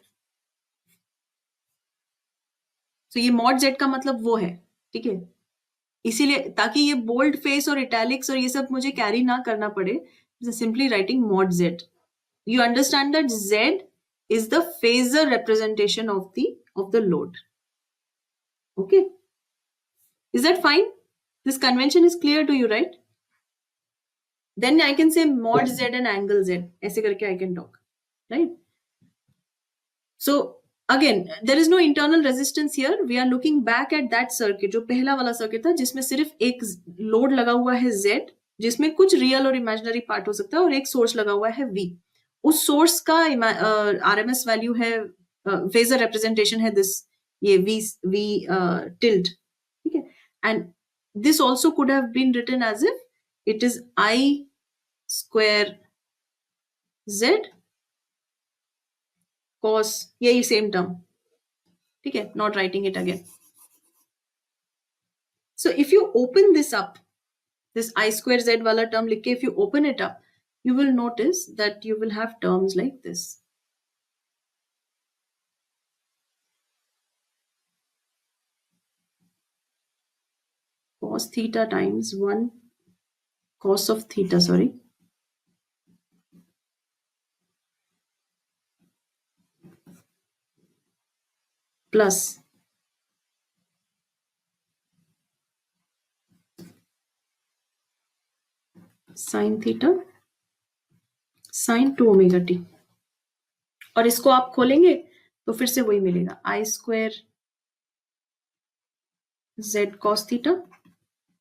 ये mod Z का मतलब वो है, ठीक है? इसीलिए ताकि ये bold face और italics और ये सब मुझे carry ना करना पड़े, simply writing mod Z. You understand that Z is the phasor representation of the load. Okay, is that fine? This convention is clear to you, right? Then I can say mod Z and angle Z. ऐसे करके I can talk, right? So again, there is no internal resistance here. We are looking back at that circuit, जो पहला वाला circuit था, जिसमें सिर्फ एक load लगा हुआ है Z, जिसमें कुछ real और imaginary part हो सकता है, और एक source लगा हुआ है V. उस source का RMS value है, phasor representation है this, ये V tilt, ठीक है? And this also could have been written as if it is I square Z cos, यही same term, ठीक है? Not writing it again. So if you open this up, this I square Z wala term लिख के, if you open it up, you will notice that you will have terms like this. Cos theta times 1 cos of theta, sorry, plus sin theta sin 2 omega t. और इसको आप खोलेंगे तो फिर से वही मिलेगा, I square Z cos theta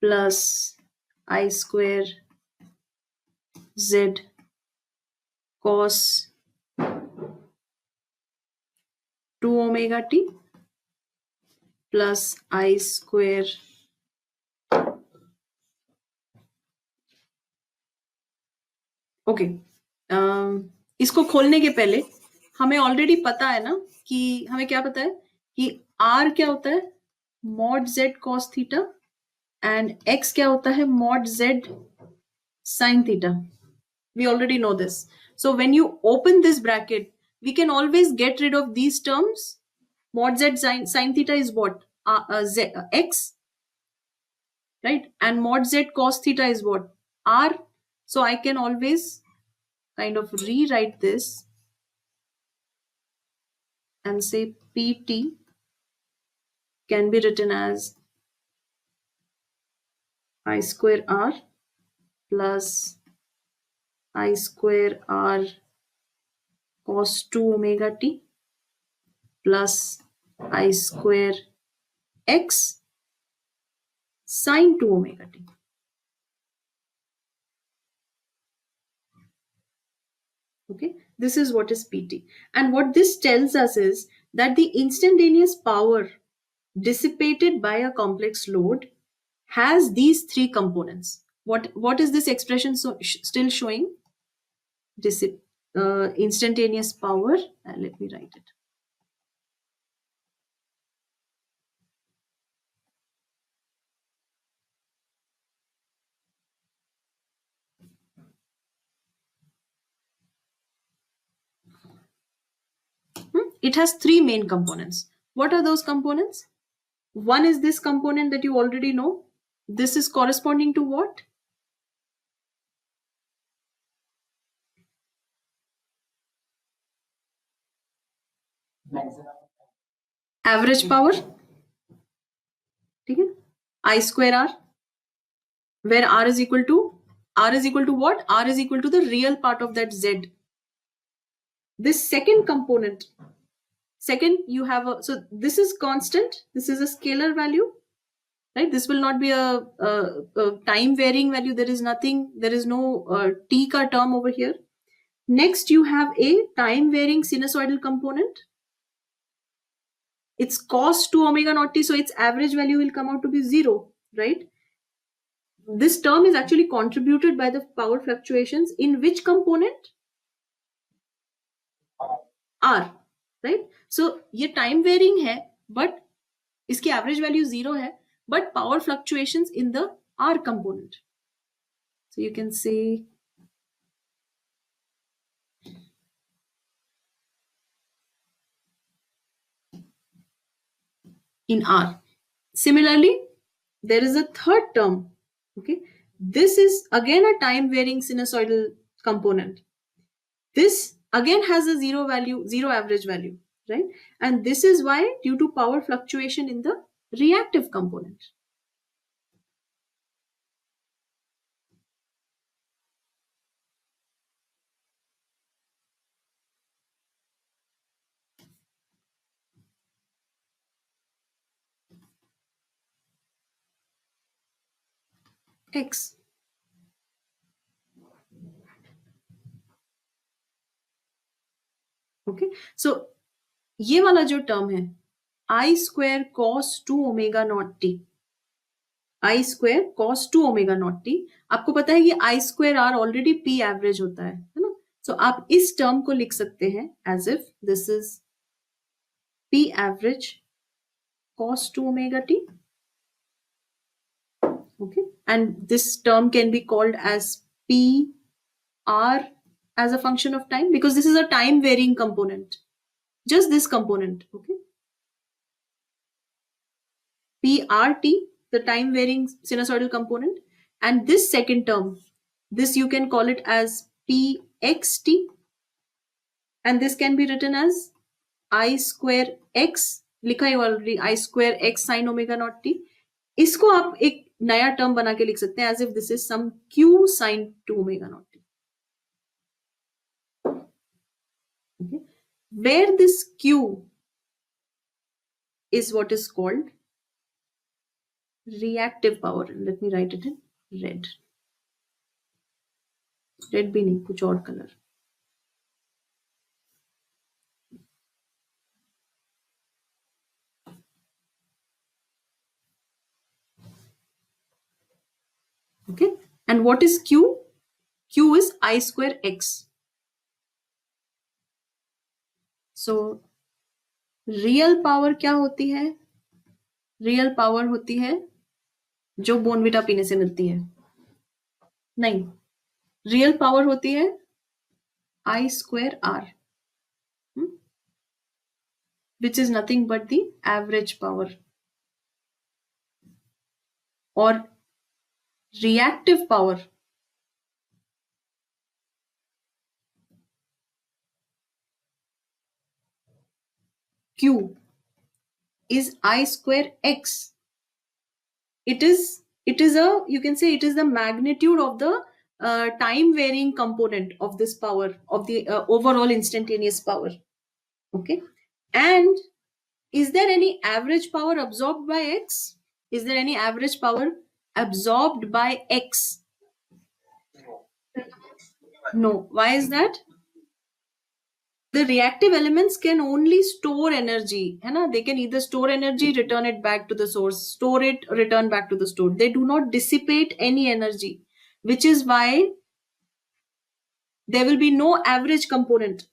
plus I square Z cos 2 omega t plus I square okay इसको खोलने के पहले हमें ऑलरेडी पता है ना कि हमें क्या पता है कि R क्या होता है mod Z cos theta and X क्या होता है mod Z sin theta. We already know this. So when you open this bracket, we can always get rid of these terms. Mod Z sin theta is what? X, right? And mod Z cos theta is what? R. So I can always kind of rewrite this and say PT can be written as I square R plus I square R cos 2 omega t plus I square X sin 2 omega t. Okay, this is what is PT. And what this tells us is that the instantaneous power dissipated by a complex load has these three components. What is this expression still showing? Instantaneous power. Let me write it. It has three main components. What are those components? One is this component that you already know. This is corresponding to what? Average power. Okay. I square R, where R is equal to what? R is equal to the real part of that Z. This second component, you have so this is constant, this is a scalar value, right? This will not be a time varying value. There is no t ka term over here. Next, you have a time varying sinusoidal component. It's cos 2 omega naught t, so its average value will come out to be 0, right? This term is actually contributed by the power fluctuations in which component? R, right? So ये time varying है, but इसकी average value 0 है, but power fluctuations in the R component. So you can say in R. Similarly, there is a third term. Okay, this is again a time varying sinusoidal component. This again has a zero average value, right? And this is why, due to power fluctuation in the reactive component. X. Okay, so ये वाला जो term है I square cos 2 omega naught t, I square cos 2 omega naught t, आपको पता है कि I square R already P average होता है ना? So आप इस टर्म को लिख सकते हैं as if this is P average cos 2 omega t. Okay, and this term can be called as P R as a function of time, because this is a time varying component, just this component. Okay, PRT, the time varying sinusoidal component, and this second term, this you can call it as PXT, and this can be written as I square X, लिखा है already, I square X sin omega naught t. इसको आप एक नया term बना के लिख सकते हैं as if this is some Q sin 2 omega naught t. Okay, where this Q is what is called reactive power. Let me write it in red. Red भी नहीं, कुछ और colour. Okay, and what is Q? Q is I square X. So real power क्या होती है? Real power होती है जो बोनविटा पीने से मिलती है. नहीं, real power होती है I square R, which is nothing but the average power, or reactive power Q is I square X. It is you can say it is the magnitude of the time varying component of this power, of the overall instantaneous power. Okay, and is there any average power absorbed by X? Is there any average power absorbed by X? No. Why is that? the reactive elements can only store energy, है ना? They can either store energy, return it back to the source, store it, return back to the store. They do not dissipate any energy, which is why there will be no average component.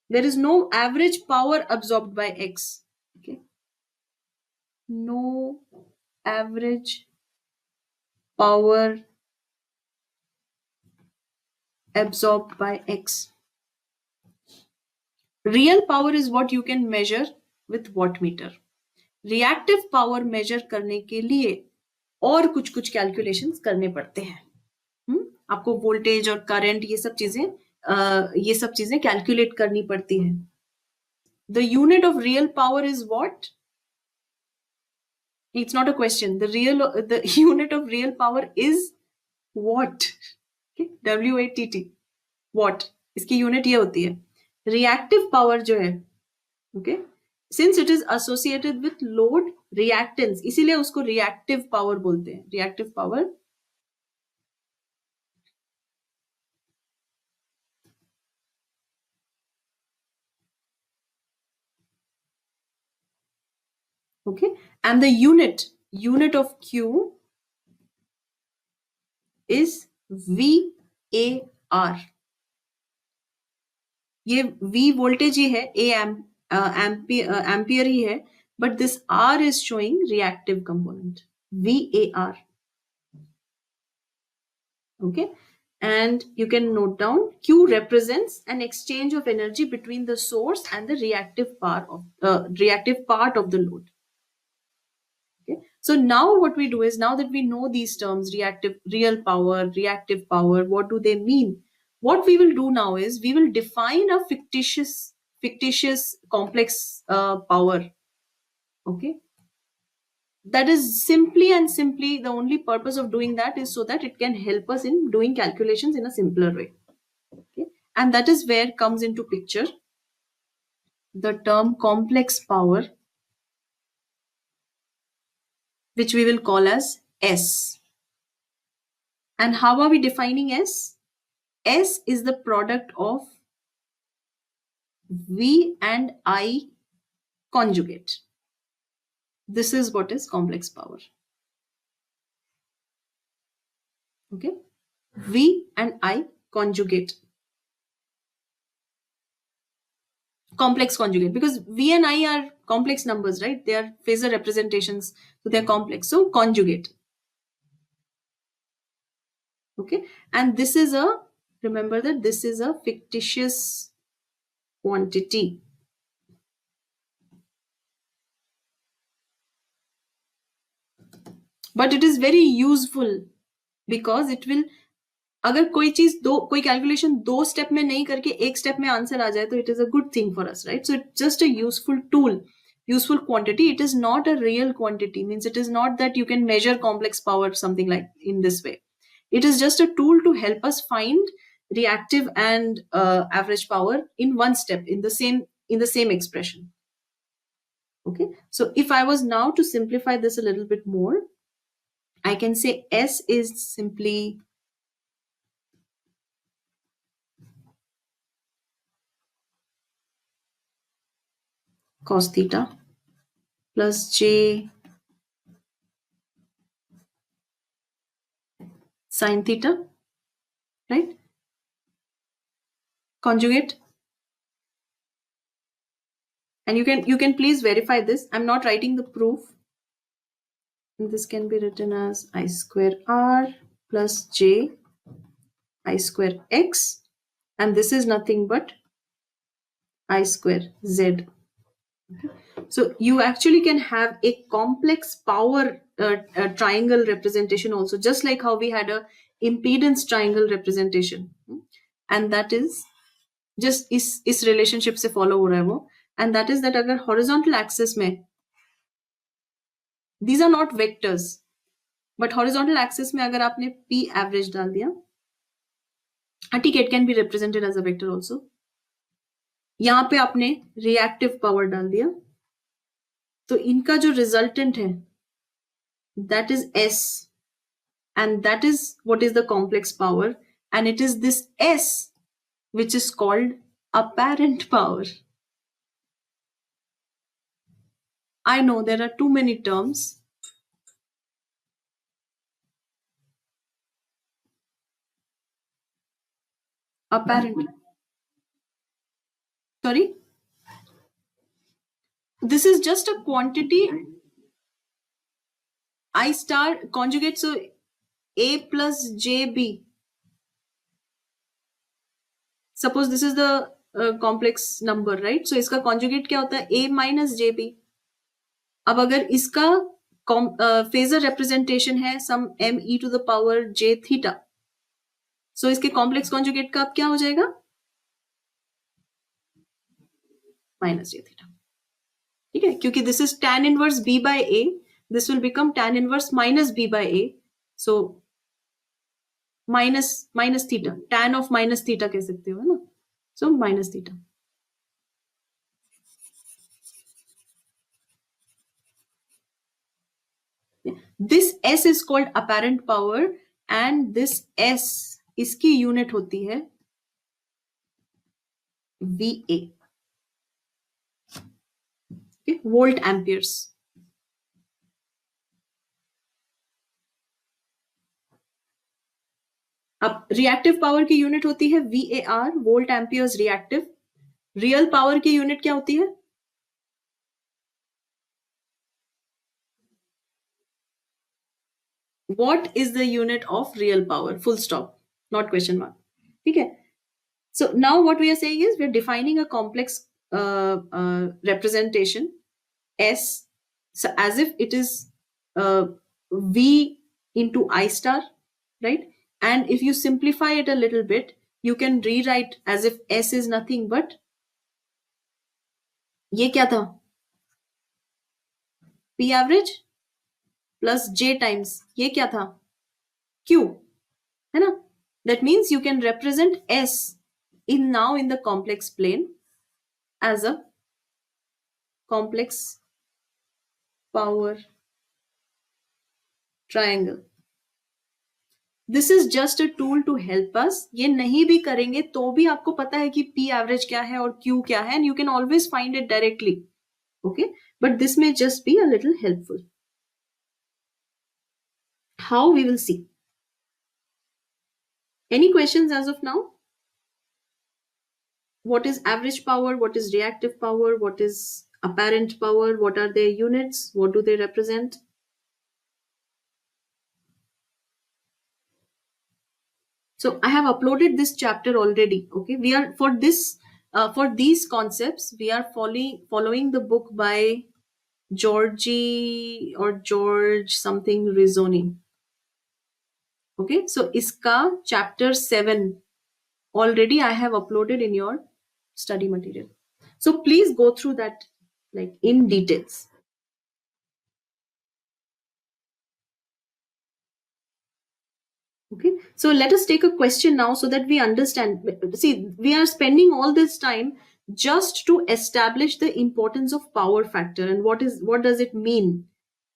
There is no average power absorbed by X. Okay. No average power absorbed by X. Real power is what you can measure with wattmeter. Reactive power measure करने के लिए और कुछ calculations करने पड़ते हैं. आपको voltage और करंट ये सब चीजें कैलकुलेट करनी पड़ती है. The unit of real power is what? It's not a question. The unit of real power is watt. Okay? WATT. Watt. इसकी यूनिट ये होती है. रिएक्टिव पावर जो है, okay, since it is associated with load reactance, इसीलिए उसको reactive power बोलते हैं. Reactive power okay, and the unit of Q is VAR. ये V वोल्टेज ही है, A एम्पियर ही है, but this R is showing reactive component, VAR. Okay, and you can note down Q represents an exchange of energy between the source and the reactive part of the load. Okay, so now what we do is, now that we know these terms, real power, reactive power, what do they mean? What we will do now is we will define a fictitious complex power. Okay, that is simply the only purpose of doing that is so that it can help us in doing calculations in a simpler way. Okay, and that is where comes into picture the term complex power, which we will call as S. And how are we defining S? S is the product of V and I conjugate. This is what is complex power. Okay, V and I conjugate. Complex conjugate, because V and I are complex numbers, right? They are phasor representations, so they're complex. So conjugate. Okay, and this is remember that this is a fictitious quantity. But it is very useful because it will, अगर कोई calculation 2 step में नहीं करके 1 step में answer आ जाए तो it is a good thing for us, right? So it's just a useful tool, useful quantity. It is not a real quantity, means it is not that you can measure complex power something like in this way. It is just a tool to help us find reactive and average power in one step, in the same expression. Okay, so if I was now to simplify this a little bit more, I can say S is simply cos theta plus J sin theta, right? Conjugate. And you can please verify this. I'm not writing the proof. And this can be written as I square R plus J I square X. And this is nothing but I square Z. Okay. So you actually can have a complex power triangle representation also, just like how we had a impedance triangle representation. And that is just इस relationship से follow हो रहा है वो. And that is that अगर horizontal axis में, these are not vectors, but horizontal axis में अगर आपने P average डाल दिया, ठीक है, it can be represented as a vector also. यहाँ पे आपने reactive power डाल दिया, तो इनका जो resultant है, that is S, and that is what is the complex power, and it is this S which is called apparent power. I know there are too many terms. Apparent. Sorry? This is just a quantity. I star conjugate, so A plus JB. Suppose this is the complex number, right? So इसका conjugate क्या होता है? A minus JB. अब अगर इसका phasor representation है some m e to the power j theta. So इसके complex conjugate का अब क्या हो जाएगा? Minus j theta. ठीक है, क्योंकि this is tan inverse b by a, this will become tan inverse minus b by a. So minus theta, tan of minus theta कह सकते हो, है ना? So minus theta. This S is called apparent power and this S इसकी unit होती है VA. Okay, volt amperes. अब reactive power की यूनिट होती है VAR, volt amperes reactive. Real power की यूनिट क्या होती है? What is the unit of real power? Full stop, not question mark. Okay. So now what we are saying is we are defining a complex representation S, so as if it is V into I star, right? And if you simplify it a little bit, you can rewrite as if S is nothing but ये क्या था? P average plus J times ये क्या था? Q, है ना? That means you can represent S in the complex plane as a complex power triangle. This is just a tool to help us. ये नहीं भी करेंगे तो भी आपको पता है कि P average क्या है और Q क्या है, and you can always find it directly. Okay, but this may just be a little helpful. How, we will see. Any questions as of now? What is average power? What is reactive power? What is apparent power? What are their units? What do they represent? So I have uploaded this chapter already. Okay, we are for these concepts we are following the book by Georgie or George something Rizzoni. Okay, so iska chapter 7 already I have uploaded in your study material. So please go through that like in details. Okay, so let us take a question now so that we understand. See, we are spending all this time just to establish the importance of power factor and what does it mean,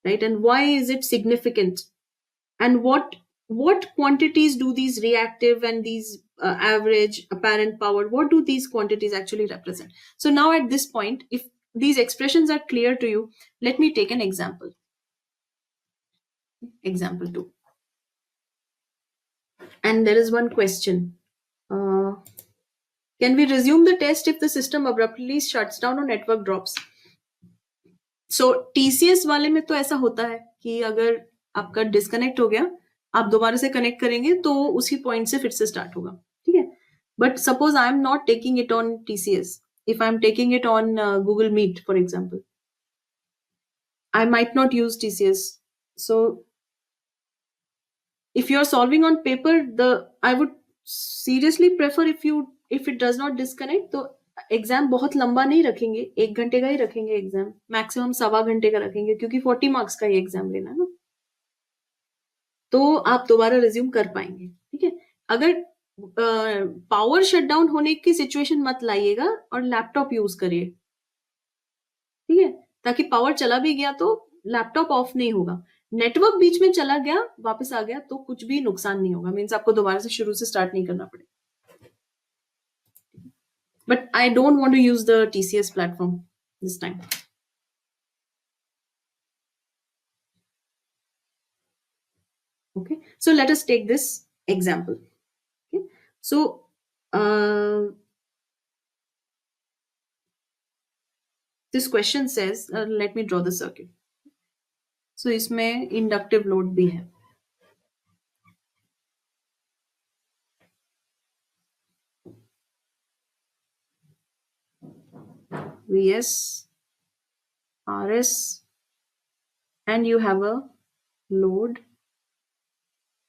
right? And why is it significant? And what quantities do these reactive and these average apparent power, what do these quantities actually represent? So now at this point, if these expressions are clear to you, let me take an example. Example 2. And there is one question. Can we resume the test if the system abruptly shuts down or network drops? So TCS वाले में तो ऐसा होता है कि अगर आपका disconnect हो गया, आप दोबारा से कनेक्ट करेंगे तो उसी पॉइंट से फिर से स्टार्ट होगा. ठीक है, but suppose I am not taking it on TCS. If I'm taking it on Google Meet, for example, I might not use TCS. So if you're solving on paper, I would seriously prefer if it does not disconnect, तो exam बहुत लंबा नहीं रखेंगे, 1 घंटे का ही रखेंगे exam, maximum 1.25 घंटे का रखेंगे, क्योंकि 40 मार्क्स का ये एग्जाम लेना है ना, तो आप दोबारा रिज्यूम कर पाएंगे. ठीक है, अगर पावर शटडाउन होने की सिचुएशन मत लाइएगा और लैपटॉप यूज करिए. ठीक है, ताकि पावर चला भी गया तो लैपटॉप ऑफ नहीं होगा. नेटवर्क बीच में चला गया, वापस आ गया तो कुछ भी नुकसान नहीं होगा, मीन्स आपको दोबारा से शुरू से स्टार्ट नहीं करना पड़ेगा. But I don't want to use the TCS platform this time. Okay, so let us take this example. Okay, so this question says, let me draw the circuit. So इसमें inductive load भी है. Vs, Rs, and you have a load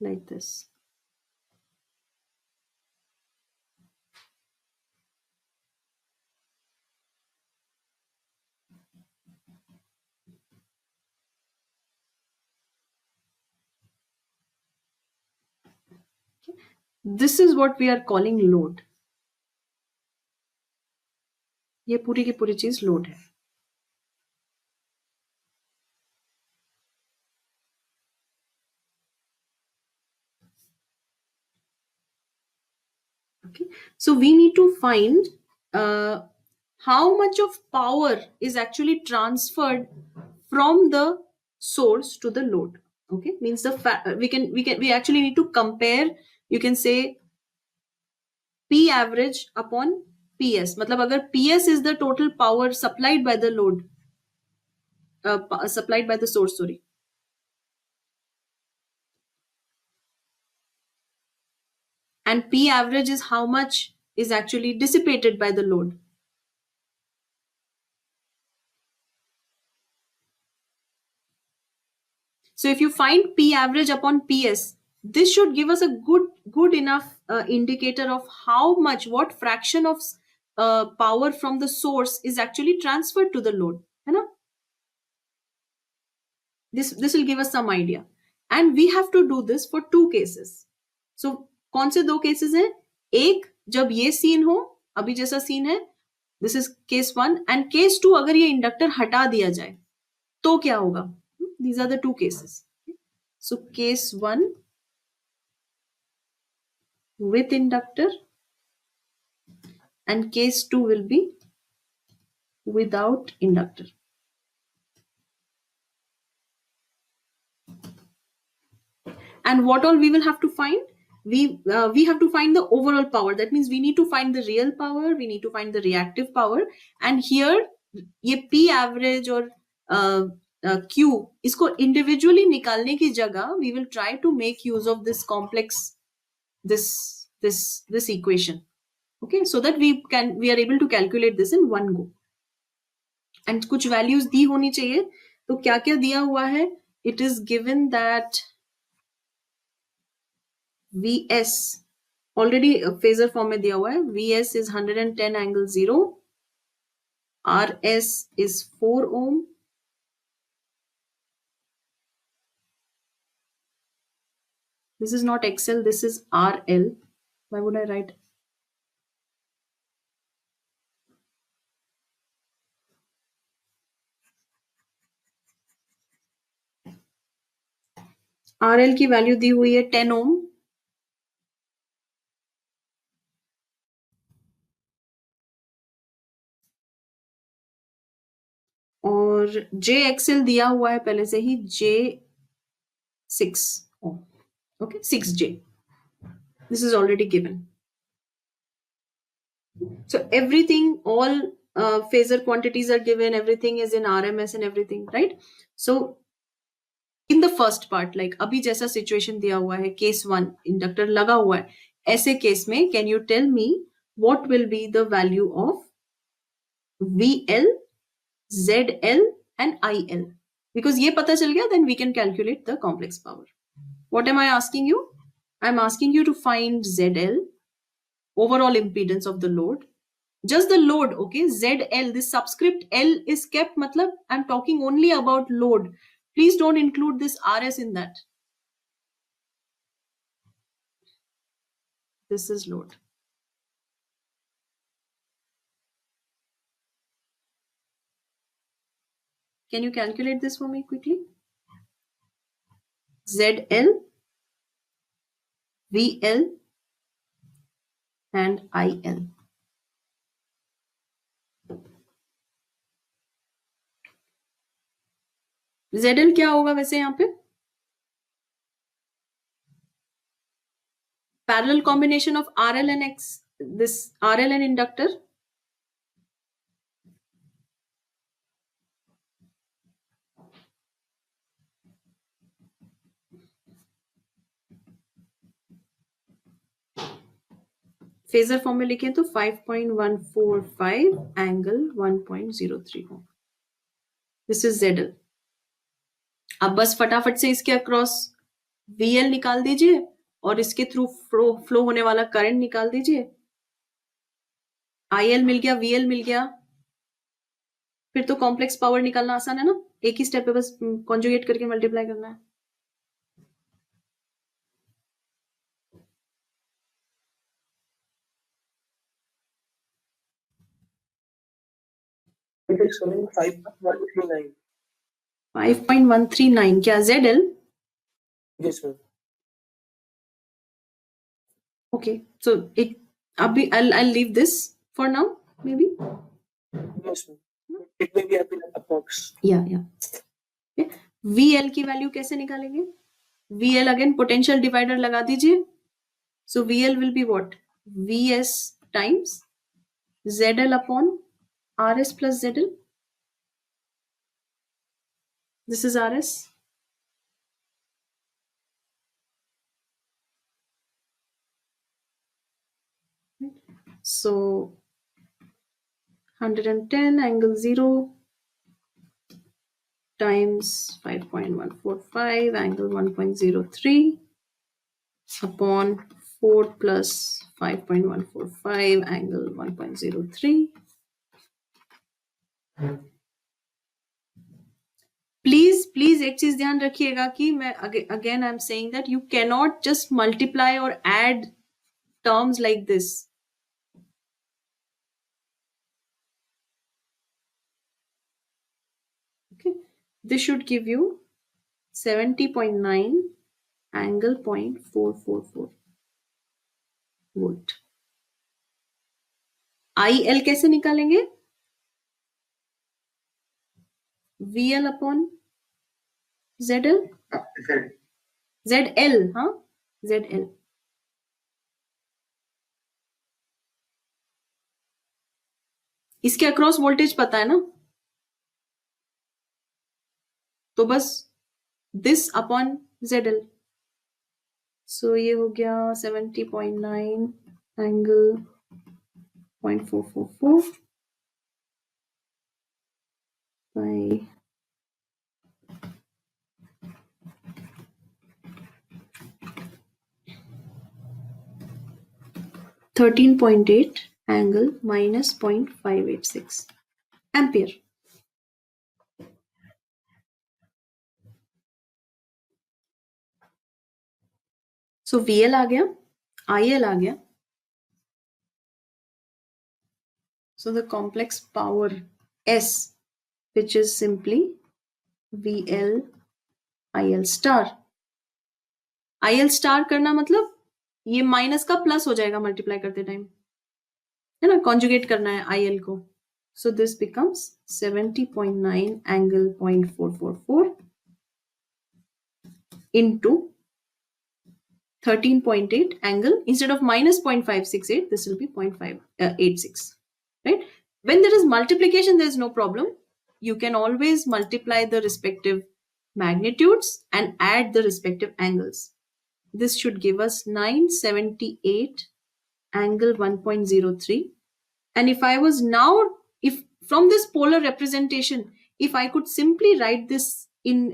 like this. This is what we are calling load. ये पूरी की पूरी चीज load है. Okay, so we need to find how much of power is actually transferred from the source to the load. Okay, means we actually need to compare. You can say P average upon PS. मतलब अगर PS is the total power supplied by the load, supplied by the source, sorry. And P average is how much is actually dissipated by the load. So if you find P average upon PS, this should give us a good enough indicator of how much, what fraction of power from the source is actually transferred to the load. है ना? This will give us some idea. And we have to do this for two cases. So कौन से दो cases हैं? एक जब ये scene हो, अभी जैसा scene है, this is case 1, and case 2 अगर ये inductor हटा दिया जाए तो क्या होगा? These are the two cases. So case 1 with inductor and case 2 will be without inductor. And what all we will have to find? We have to find the overall power. That means we need to find the real power, we need to find the reactive power, and here ये P average और Q इसको individually निकालने की जगह we will try to make use of this complex this equation. Okay, so that we are able to calculate this in one go. And कुछ values दी होनी चाहिए. तो क्या क्या दिया हुआ है? It is given that Vs already phasor form में दिया हुआ है. Vs is 110 angle 0. Rs is 4 ohm. This is not XL, this is RL. Why would I write? RL की वैल्यू दी हुई है 10 ohm. और JXL दिया हुआ है पहले से ही J6 ohm. Okay, 6J. This is already given. So everything, all phasor quantities are given, everything is in RMS and everything, right? So in the first part, like अभी जैसा situation दिया हुआ है, case 1 inductor लगा हुआ है, ऐसे case में can you tell me what will be the value of VL, ZL and IL? Because ये पता चल गया, then we can calculate the complex power. What am I asking you? I'm asking you to find ZL, overall impedance of the load. Just the load, okay? ZL, this subscript L is kept, matlab I'm talking only about load. Please don't include this RS in that. This is load. Can you calculate this for me quickly? ZL, VL and IL. ZL क्या होगा वैसे यहाँ पे? Parallel combination of RL and X, this RL and inductor. Phasor form में लिखें तो 5.145 angle 1.03 हो. This is ZL. अब बस फटाफट से इसके अक्रॉस VL निकाल दीजिए और इसके थ्रू फ्लो होने वाला करंट निकाल दीजिए. IL मिल गया, VL मिल गया. फिर तो कॉम्प्लेक्स पावर निकालना आसान है ना, एक ही स्टेप पे बस कॉन्जुगेट करके मल्टीप्लाई करना है. It is showing 5.139. 5.139 क्या ZL? Yes, ma'am. Okay, so it abhi I'll leave this for now maybe. Yes, ma'am. It may be approx. Yeah. Okay. VL की वैल्यू कैसे निकालेंगे? VL अगेन पोटेंशियल डिवाइडर लगा दीजिए. So VL will be what? VS times ZL upon RS plus ZL. This is RS. So 110 angle 0 times 5.145 angle 1.03 upon 4 plus 5.145 angle 1.03. Please एक चीज ध्यान रखिएगा कि मैं again I am saying that you can not just multiply और add terms like this. Okay, this should give you 70.9 angle 0.444 volt. IL कैसे निकालेंगे? VL upon ZL. Z. ZL, हाँ, ZL. इसके अक्रॉस वोल्टेज पता है ना, तो बस दिस अपॉन ZL. सो ये हो गया 70.9 angle 0.444 by 13.8 angle minus 0.586 ampere. So VL आ गया, IL आ गया. So the complex power S, which is simply VL IL star. IL star करना मतलब ये माइनस का प्लस हो जाएगा मल्टीप्लाई करते टाइम, है ना, कॉन्जुगेट करना है IL को. So this becomes 70.9 angle 0.444 into 13.8 angle, instead of minus 0.568, this will be 0.586, right? When there is multiplication, there is no problem. You can always multiply the respective magnitudes and add the respective angles. This should give us 978 angle 1.03. And if I was now, if from this polar representation, if I could simply write this in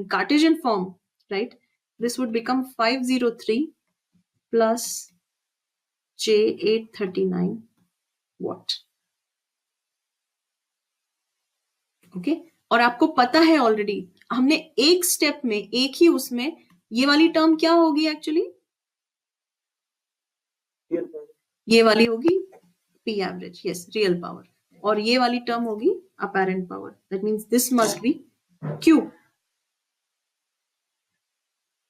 Cartesian form, right? This would become 503 plus J839 watt. Okay? और आपको पता है already, हमने एक step में, एक ही उसमें, ये वाली टर्म क्या होगी एक्चुअली? ये वाली होगी P average, yes, real power. और ये वाली टर्म होगी apparent power. That means this must be Q.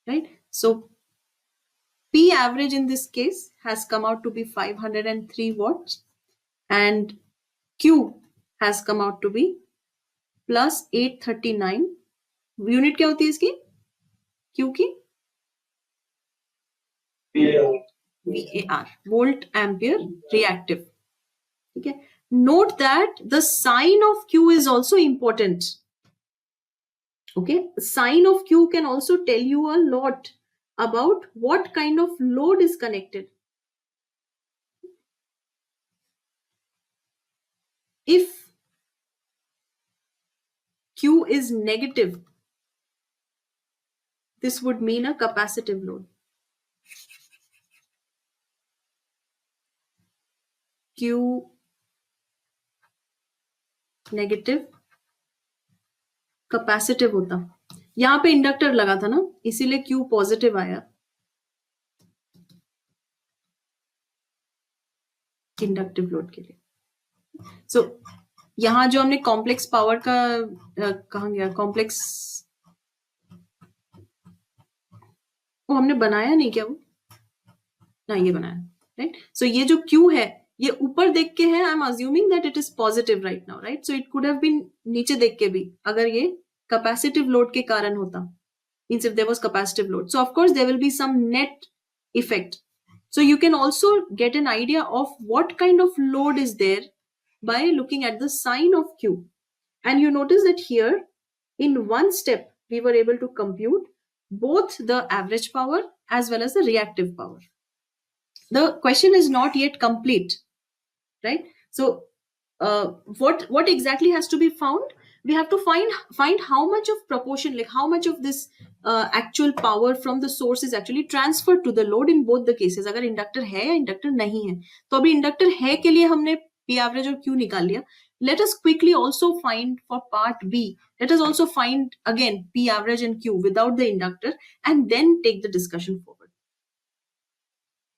Right? So P average in this case has come out to be 503 watts and Q has come out to be plus 839 unit क्या होती है इसकी, Q की? VAR, volt ampere reactive. ठीक है. Note that the sign of Q is also important. Okay, sign of Q can also tell you a lot about what kind of load is connected. If Q is negative, this would mean a capacitive load. Q negative capacitive होता. यहां पे inductor लगा था ना, इसीलिए Q positive आया inductive load के लिए. सो यहां जो हमने कॉम्प्लेक्स पावर का कहां गया, कॉम्प्लेक्स वो हमने बनाया नहीं क्या, वो ना ये बनाया, राइट. सो ये जो क्यू है ये ऊपर देख के है, I am assuming that it is positive right now, right. So it could have been नीचे देख के भी, अगर ये कैपेसिटिव लोड के कारण होता, means if there was capacitive load, so of course there will be some net effect. So you can also get an idea of what kind of load is there by looking at the sign of Q. And you notice that here in one step we were able to compute both the average power as well as the reactive power. The question is not yet complete, right? So what exactly has to be found? We have to find how much of proportion, like how much of this actual power from the source is actually transferred to the load in both the cases. अगर inductor है या inductor नहीं है, तो अभी inductor है के लिए हमने P average और Q निकाल लिया. Let us quickly also find for part B. Let us also find again P average and Q without the inductor, and then take the discussion forward.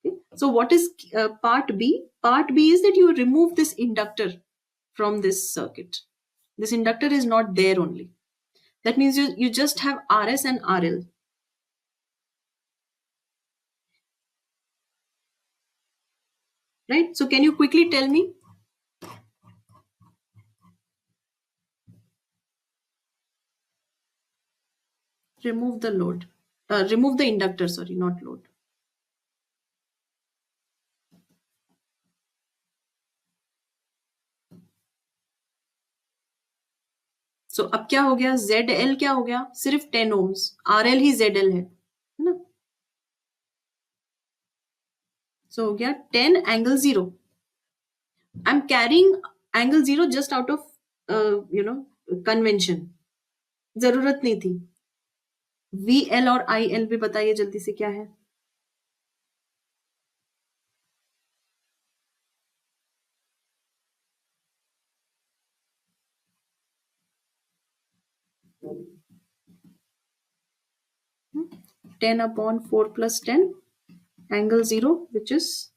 Okay? So what is part B? Part B is that you remove this inductor from this circuit. This inductor is not there only. That means you just have RS and RL. Right? So can you quickly tell me? Remove the load. Remove the inductor, sorry, not load. So अब क्या हो गया, ZL क्या हो गया, सिर्फ 10 ohms, RL ही ZL है ना. So हो गया 10 angle 0. I'm carrying angle 0 just out of convention. जरूरत नहीं थी. VL और IL भी बताइए जल्दी से क्या है. Hmm? 10 upon 4 plus 10 angle 0, which is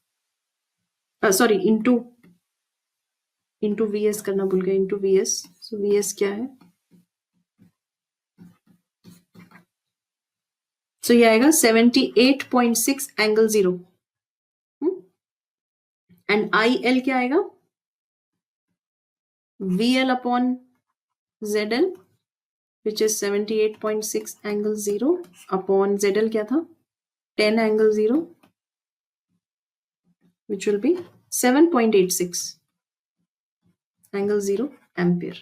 sorry, into VS करना भूल गए, into VS. So VS क्या है, so ये आएगा 78.6 angle 0. And IL क्या आएगा, VL upon ZL, which is 78.6 angle 0 upon ZL क्या था, 10 angle 0, which will be 7.86 angle 0 ampere.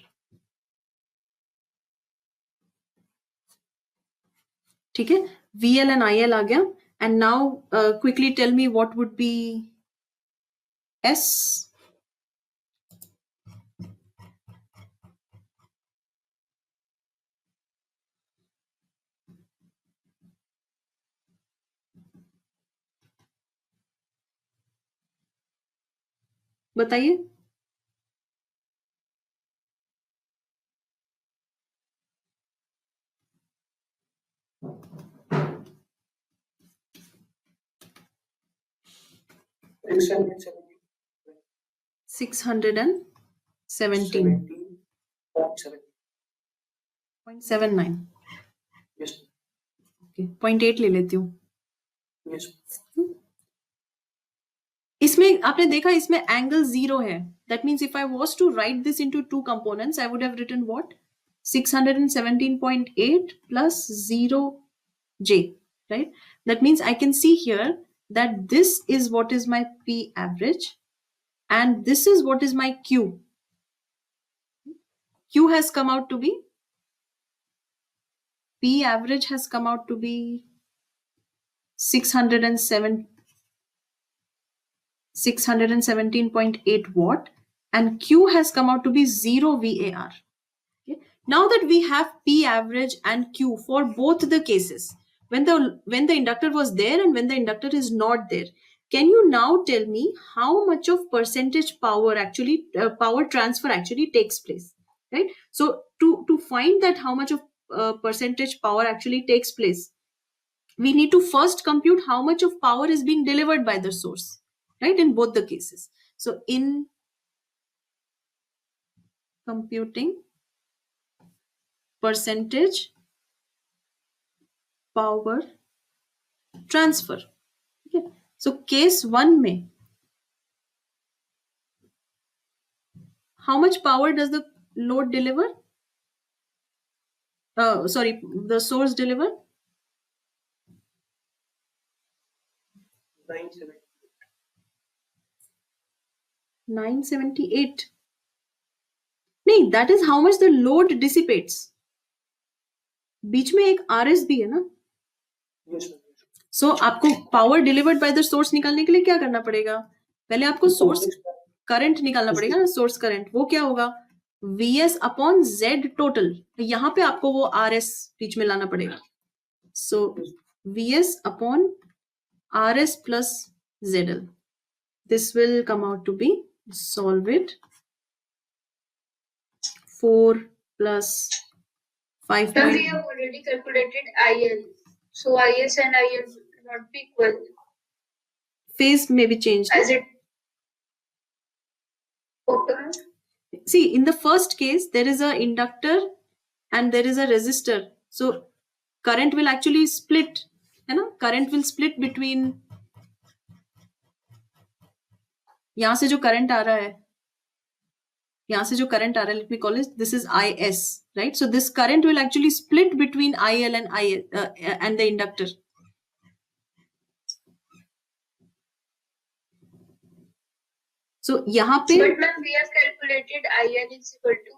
ठीक है, VL and IL आ गया. And now quickly tell me what would be S. बताइए. Six hundred and 17.79. Yes. Okay, 0.8 ले लेती हूँ. Yes. इसमें आपने देखा, इसमें एंगल 0 है. That means if I was to write this into two components, I would have written what? 617.8 plus 0J, right? That means I can see here that this is what is my P average and this is what is my Q. Q has come out to be, P average has come out to be 617.8 watt and Q has come out to be 0 VAR. Okay. Now that we have P average and Q for both the cases, when the inductor was there and when the inductor is not there, can you now tell me how much of percentage power actually power transfer actually takes place, right? So to find that how much of percentage power actually takes place, we need to first compute how much of power is being delivered by the source, right, in both the cases. So in computing percentage power transfer, okay, so case 1 में how much power does the load deliver, the source deliver? 978. नहीं, that is how much the load dissipates. बीच में एक RS भी है ना. Yes, sir. So आपको power delivered by the source निकालने के लिए क्या करना पड़ेगा? पहले आपको source करंट निकालना पड़ेगा ना, सोर्स करंट. वो क्या होगा? Vs upon Z total. यहाँ पे आपको वो Rs बीच में लाना पड़ेगा. So Vs upon Rs plus ZL. This will come out to be, solve it, 4 plus 5. Now we have already calculated IL. So IS and IL will not be equal Phase may be changed. as it. Okay. See, in the first case, there is a inductor and there is a resistor. So current will actually split. है ना? Current will split between, यहाँ से जो current आ रहा है, यहाँ से जो current आ रहा है, let me call it, this is IS, right? So this current will actually split between IL and and the inductor. So यहाँ पे, But ma'am, we have calculated IL is equal to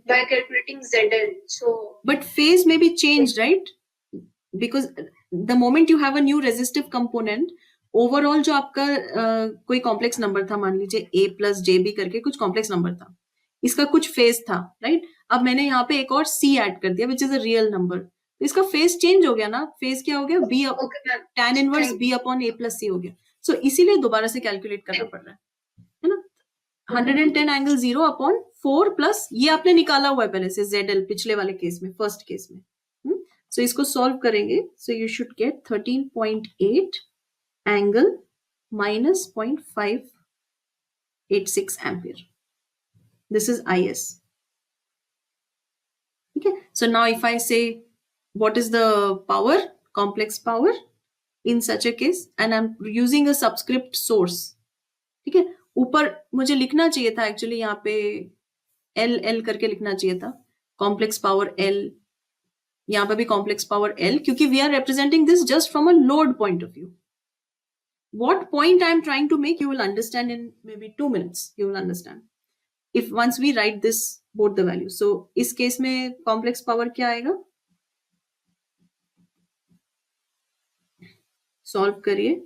by calculating ZL. So but phase may be changed, right? Because the moment you have a new resistive component, overall जो आपका कोई complex number था, मान लीजिए A plus JB करके कुछ complex number था, इसका कुछ phase था, right? अब मैंने यहाँ पे एक और C add कर दिया, which is a real number. तो इसका phase change हो गया ना? phase क्या हो गया? B okay, ma'am. tan inverse B upon A plus C हो गया. So इसीलिए दोबारा से calculate करना पड़ रहा है ना? 110 angle 0 upon 4 plus ये आपने निकाला हुआ है पहले से ZL पिछले वाले केस में, फर्स्ट केस में. So इसको solve करेंगे. So you should get 13.8 angle minus 0.586 ampere. This is IS. Okay. So now if I say what is the power, complex power in such a case, and I'm using a subscript source. ठीक है. ऊपर मुझे लिखना चाहिए था actually यहाँ पे L करके लिखना चाहिए था, complex power L, यहाँ पे भी complex power L, क्योंकि we are representing this just from a load point of view. What point I am trying to make, you will understand in maybe 2 minutes. You will understand if once we write this both the values. So इस case में complex power क्या आएगा? Solve करिए.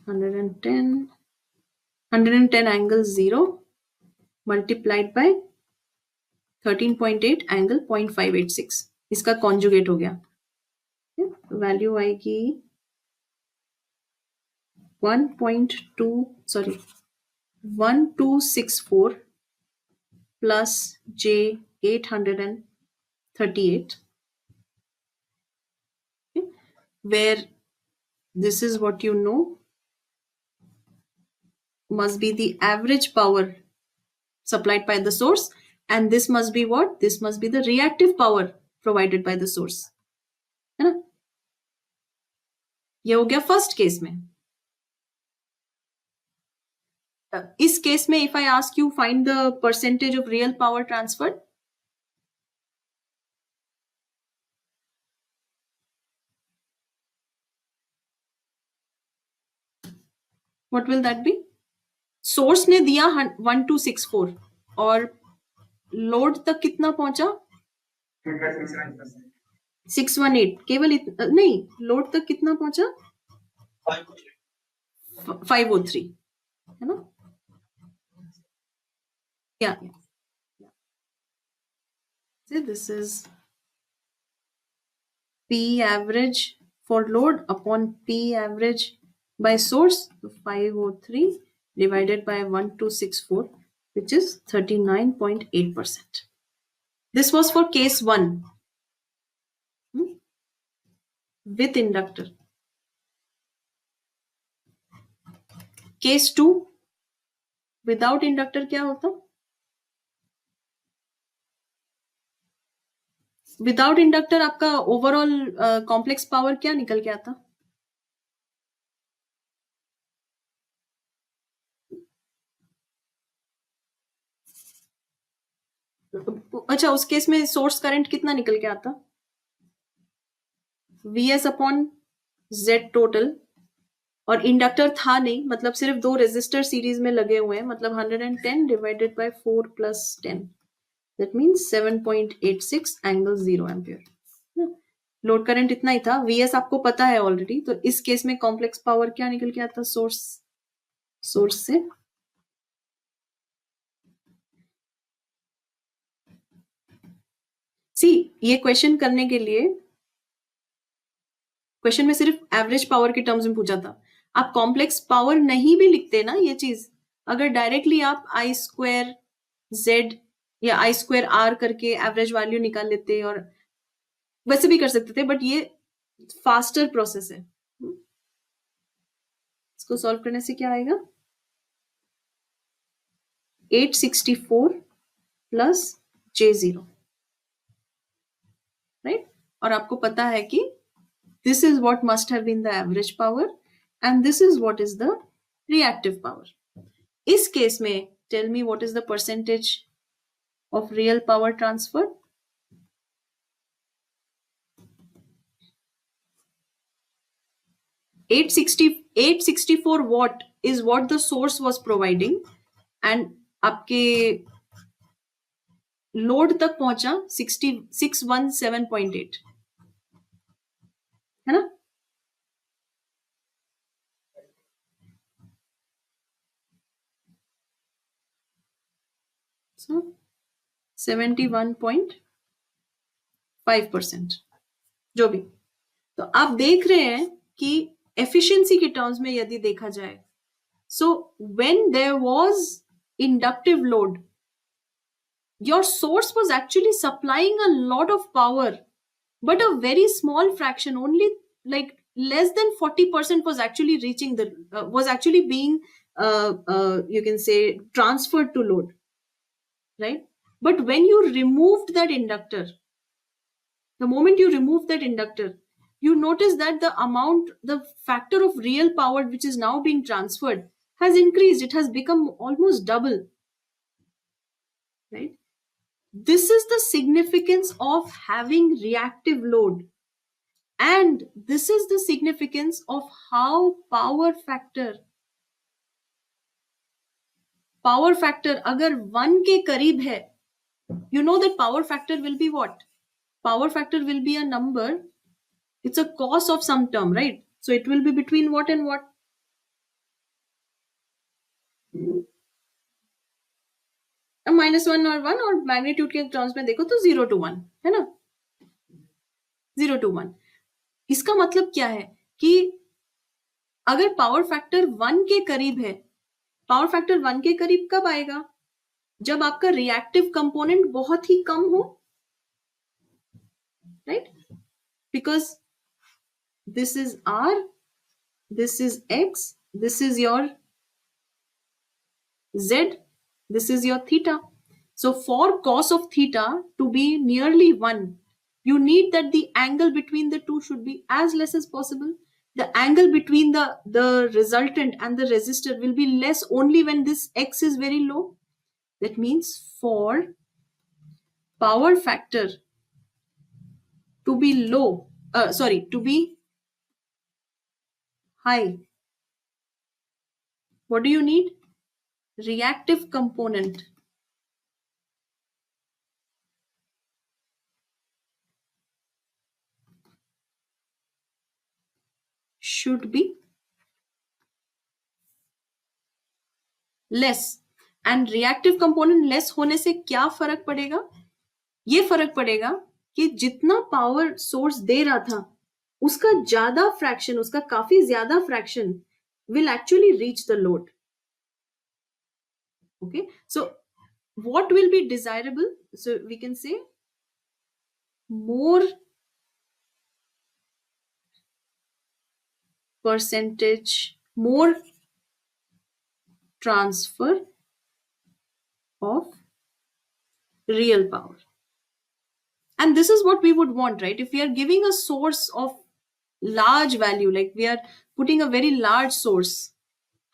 110 angle 0 multiplied by 13.8 angle 0.586. इसका conjugate हो गया. Value आएगी 1264 plus J 838. Okay. Where this is what you know must be the average power supplied by the source, and this must be what? This must be the reactive power provided by the source. है ना? ये हो गया first case में. इस case में if I ask you find the percentage of real power transferred, What will that be? Source ने दिया 1264 और लोड तक कितना पहुंचा? 618. केवल नहीं, लोड तक कितना पहुंचा? 503, है ना? Yeah. So this is P average for load upon P average by source. So 503 divided by 1264, which is 39.8%. This was for case 1 with inductor. Case 2 without inductor क्या होता? विदाउट इंडक्टर आपका ओवरऑल कॉम्प्लेक्स पावर क्या निकल के आता? अच्छा, उस case में सोर्स करंट कितना निकल के आता? Vs अपॉन Z टोटल, और इंडक्टर था नहीं, मतलब सिर्फ 2 रेजिस्टर सीरीज में लगे हुए हैं, मतलब 110 divided by 4 plus 10, that means 7.86 angle 0 ampere. Load current इतना ही था. Vs आपको पता है ऑलरेडी, तो इस केस में कॉम्प्लेक्स पावर क्या निकल के आता? सोर्स से. सी, ये क्वेश्चन करने के लिए क्वेश्चन में सिर्फ एवरेज पावर के टर्म्स में पूछा था. आप कॉम्प्लेक्स पावर नहीं भी लिखते ना, ये चीज अगर डायरेक्टली आप आई स्क्वायर जेड या आई स्क्वायर आर करके एवरेज वैल्यू निकाल लेते, और वैसे भी कर सकते थे, बट ये फास्टर प्रोसेस है. इसको सॉल्व करने से क्या आएगा? 864 प्लस J0, राइट? और आपको पता है कि this is what must have been the average power and this is what is the reactive power. इस केस में tell me what is the percentage of real power transfer? 864 watt is what the source was providing and आपके load तक पहुंचा 617.8, है ना? So 71.5%, जो भी. तो आप देख रहे हैं कि एफिशिएंसी के टर्म्स में यदि देखा जाए, so when there was inductive load, your source was actually supplying a lot of power, but a very small fraction, only like less than 40% was actually reaching the was actually being you can say transferred to load, right? But when you removed that inductor, the moment you remove that inductor, you notice that the amount, the factor of real power which is now being transferred has increased. It has become almost double, right? This is the significance of having reactive load, and this is the significance of how power factor अगर 1 के करीब है, you know that power factor will be what? Power factor will be a number, it's a cos of some term, right? So it will be between what and what? -1 और 1, और magnitude के terms में देखो तो 0 to 1, है ना? 0 to 1. इसका मतलब क्या है कि अगर पावर फैक्टर 1 के करीब है, पावर फैक्टर 1 के करीब कब आएगा? जब आपका रिएक्टिव कंपोनेंट बहुत ही कम हो, right? Because this is R, this is X, this is your Z, this is your theta. So for cos of theta to be nearly 1, you need that the angle between the two should be as less as possible. The angle between the resultant and the resistor will be less only when this X is very low. That means for power factor to be low, to be high, What do you need? Reactive component. Should be less. And reactive component less होने से क्या फर्क पड़ेगा? ये फर्क पड़ेगा कि जितना पावर सोर्स दे रहा था उसका ज्यादा फ्रैक्शन, उसका काफी ज्यादा fraction will actually reach the load. Okay, so what will be desirable? So we can say more percentage, more transfer of real power. And this is what we would want, right? If we are giving a source of large value, like we are putting a very large source,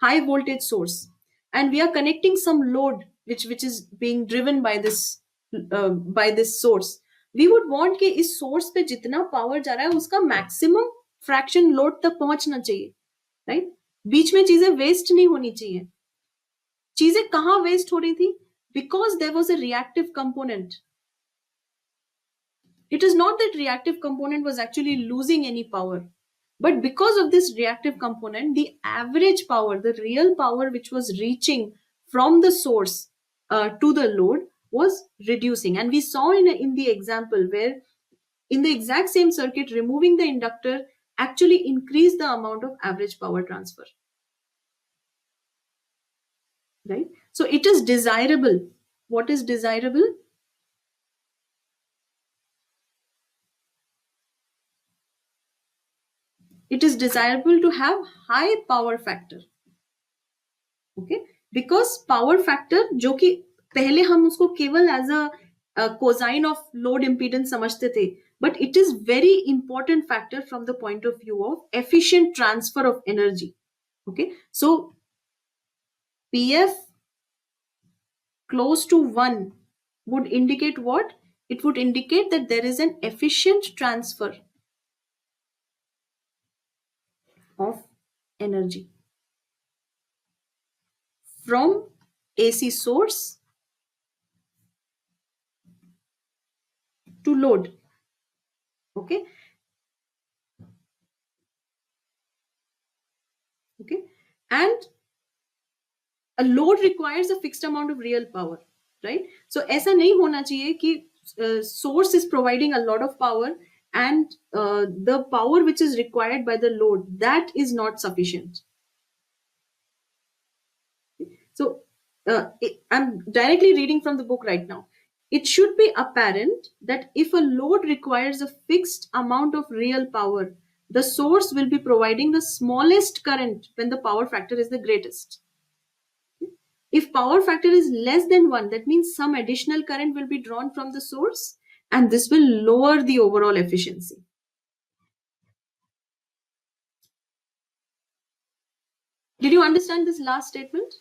high voltage source, and we are connecting some load which is being driven by this source, we would want कि इस source पे जितना power जा रहा है उसका maximum fraction load तक पहुंचना चाहिए, right? बीच में चीजें waste नहीं होनी चाहिए. चीजें कहाँ waste हो रही थी? Because there was a reactive component. It is not that reactive component was actually losing any power, but because of this reactive component, the average power, the real power which was reaching from the source to the load was reducing. And we saw in the example where in the exact same circuit, removing the inductor actually increased the amount of average power transfer. Right? So it is desirable. What is desirable? It is desirable to have high power factor. Okay, because power factor जो कि पहले हम उसको केवल as a cosine of load impedance समझते थे, but it is very important factor from the point of view of efficient transfer of energy. Okay, so PF close to 1 would indicate what? It would indicate that there is an efficient transfer of energy from AC source to load. Okay. Okay. And a load requires a fixed amount of real power, right? So ऐसा नहीं होना चाहिए कि source is providing a lot of power and the power which is required by the load, that is not sufficient. So I'm directly reading from the book right now. It should be apparent that if a load requires a fixed amount of real power, the source will be providing the smallest current when the power factor is the greatest. If power factor is less than 1, that means some additional current will be drawn from the source, and this will lower the overall efficiency. Did you understand this last statement?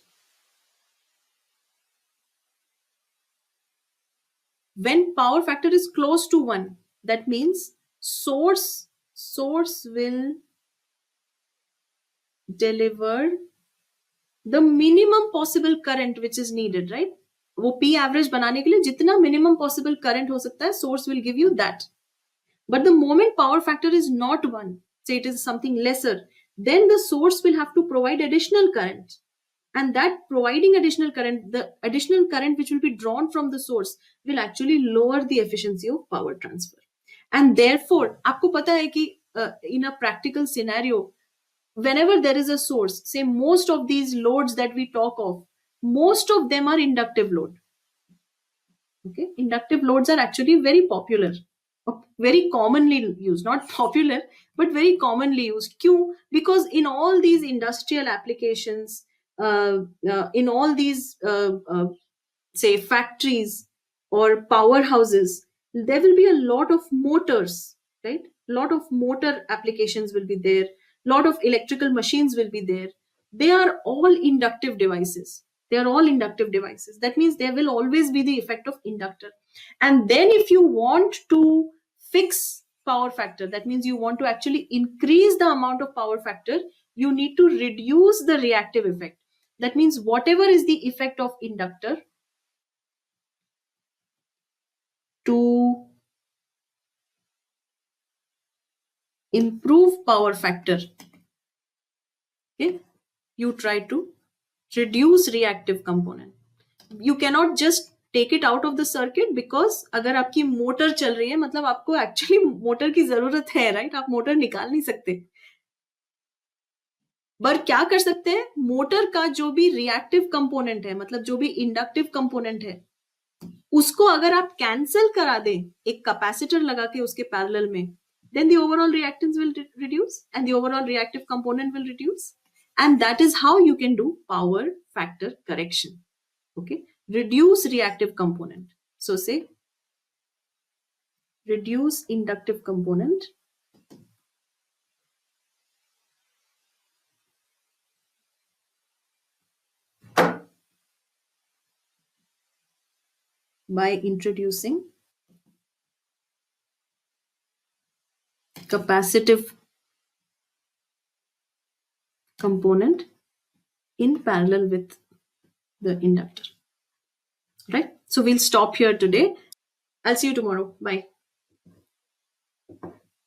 When power factor is close to 1, that means source will deliver the minimum possible current which is needed, right? वो P average बनाने के लिए जितना minimum possible current हो सकता है, source will give you that. But the moment power factor is not 1, say it is something lesser, then the source will have to provide additional current. And that providing additional current, the additional current which will be drawn from the source will actually lower the efficiency of power transfer. And therefore, आपको पता है कि in a practical scenario, whenever there is a source, say most of these loads that we talk of, most of them are inductive load. Okay, inductive loads are actually very popular, very commonly used, not popular, but very commonly used. Kyun? Because in all these industrial applications, in all these, say, factories or powerhouses, there will be a lot of motors, right? Lot of motor applications will be there. Lot of electrical machines will be there. They are all inductive devices. They are all inductive devices. That means there will always be the effect of inductor. And then if you want to fix power factor, that means you want to actually increase the amount of power factor, you need to reduce the reactive effect. That means whatever is the effect of inductor to improve power factor, okay, you try to reduce reactive component. You cannot just take it out of the circuit, because अगर आपकी motor चल रही है मतलब आपको actually motor की जरूरत है, राइट? आप मोटर निकाल नहीं सकते, पर क्या कर सकते हैं, मोटर का जो भी रिएक्टिव कंपोनेंट है, मतलब जो भी इंडक्टिव कंपोनेंट है, उसको अगर आप कैंसिल करा दें एक कैपेसिटर लगा के उसके पैरेलल में, then the overall reactance will reduce and the overall reactive component will reduce, and that is how you can do power factor correction. Okay, reduce reactive component. So say reduce inductive component by introducing capacitive component in parallel with the inductor, right? So we'll stop here today. I'll see you tomorrow. Bye.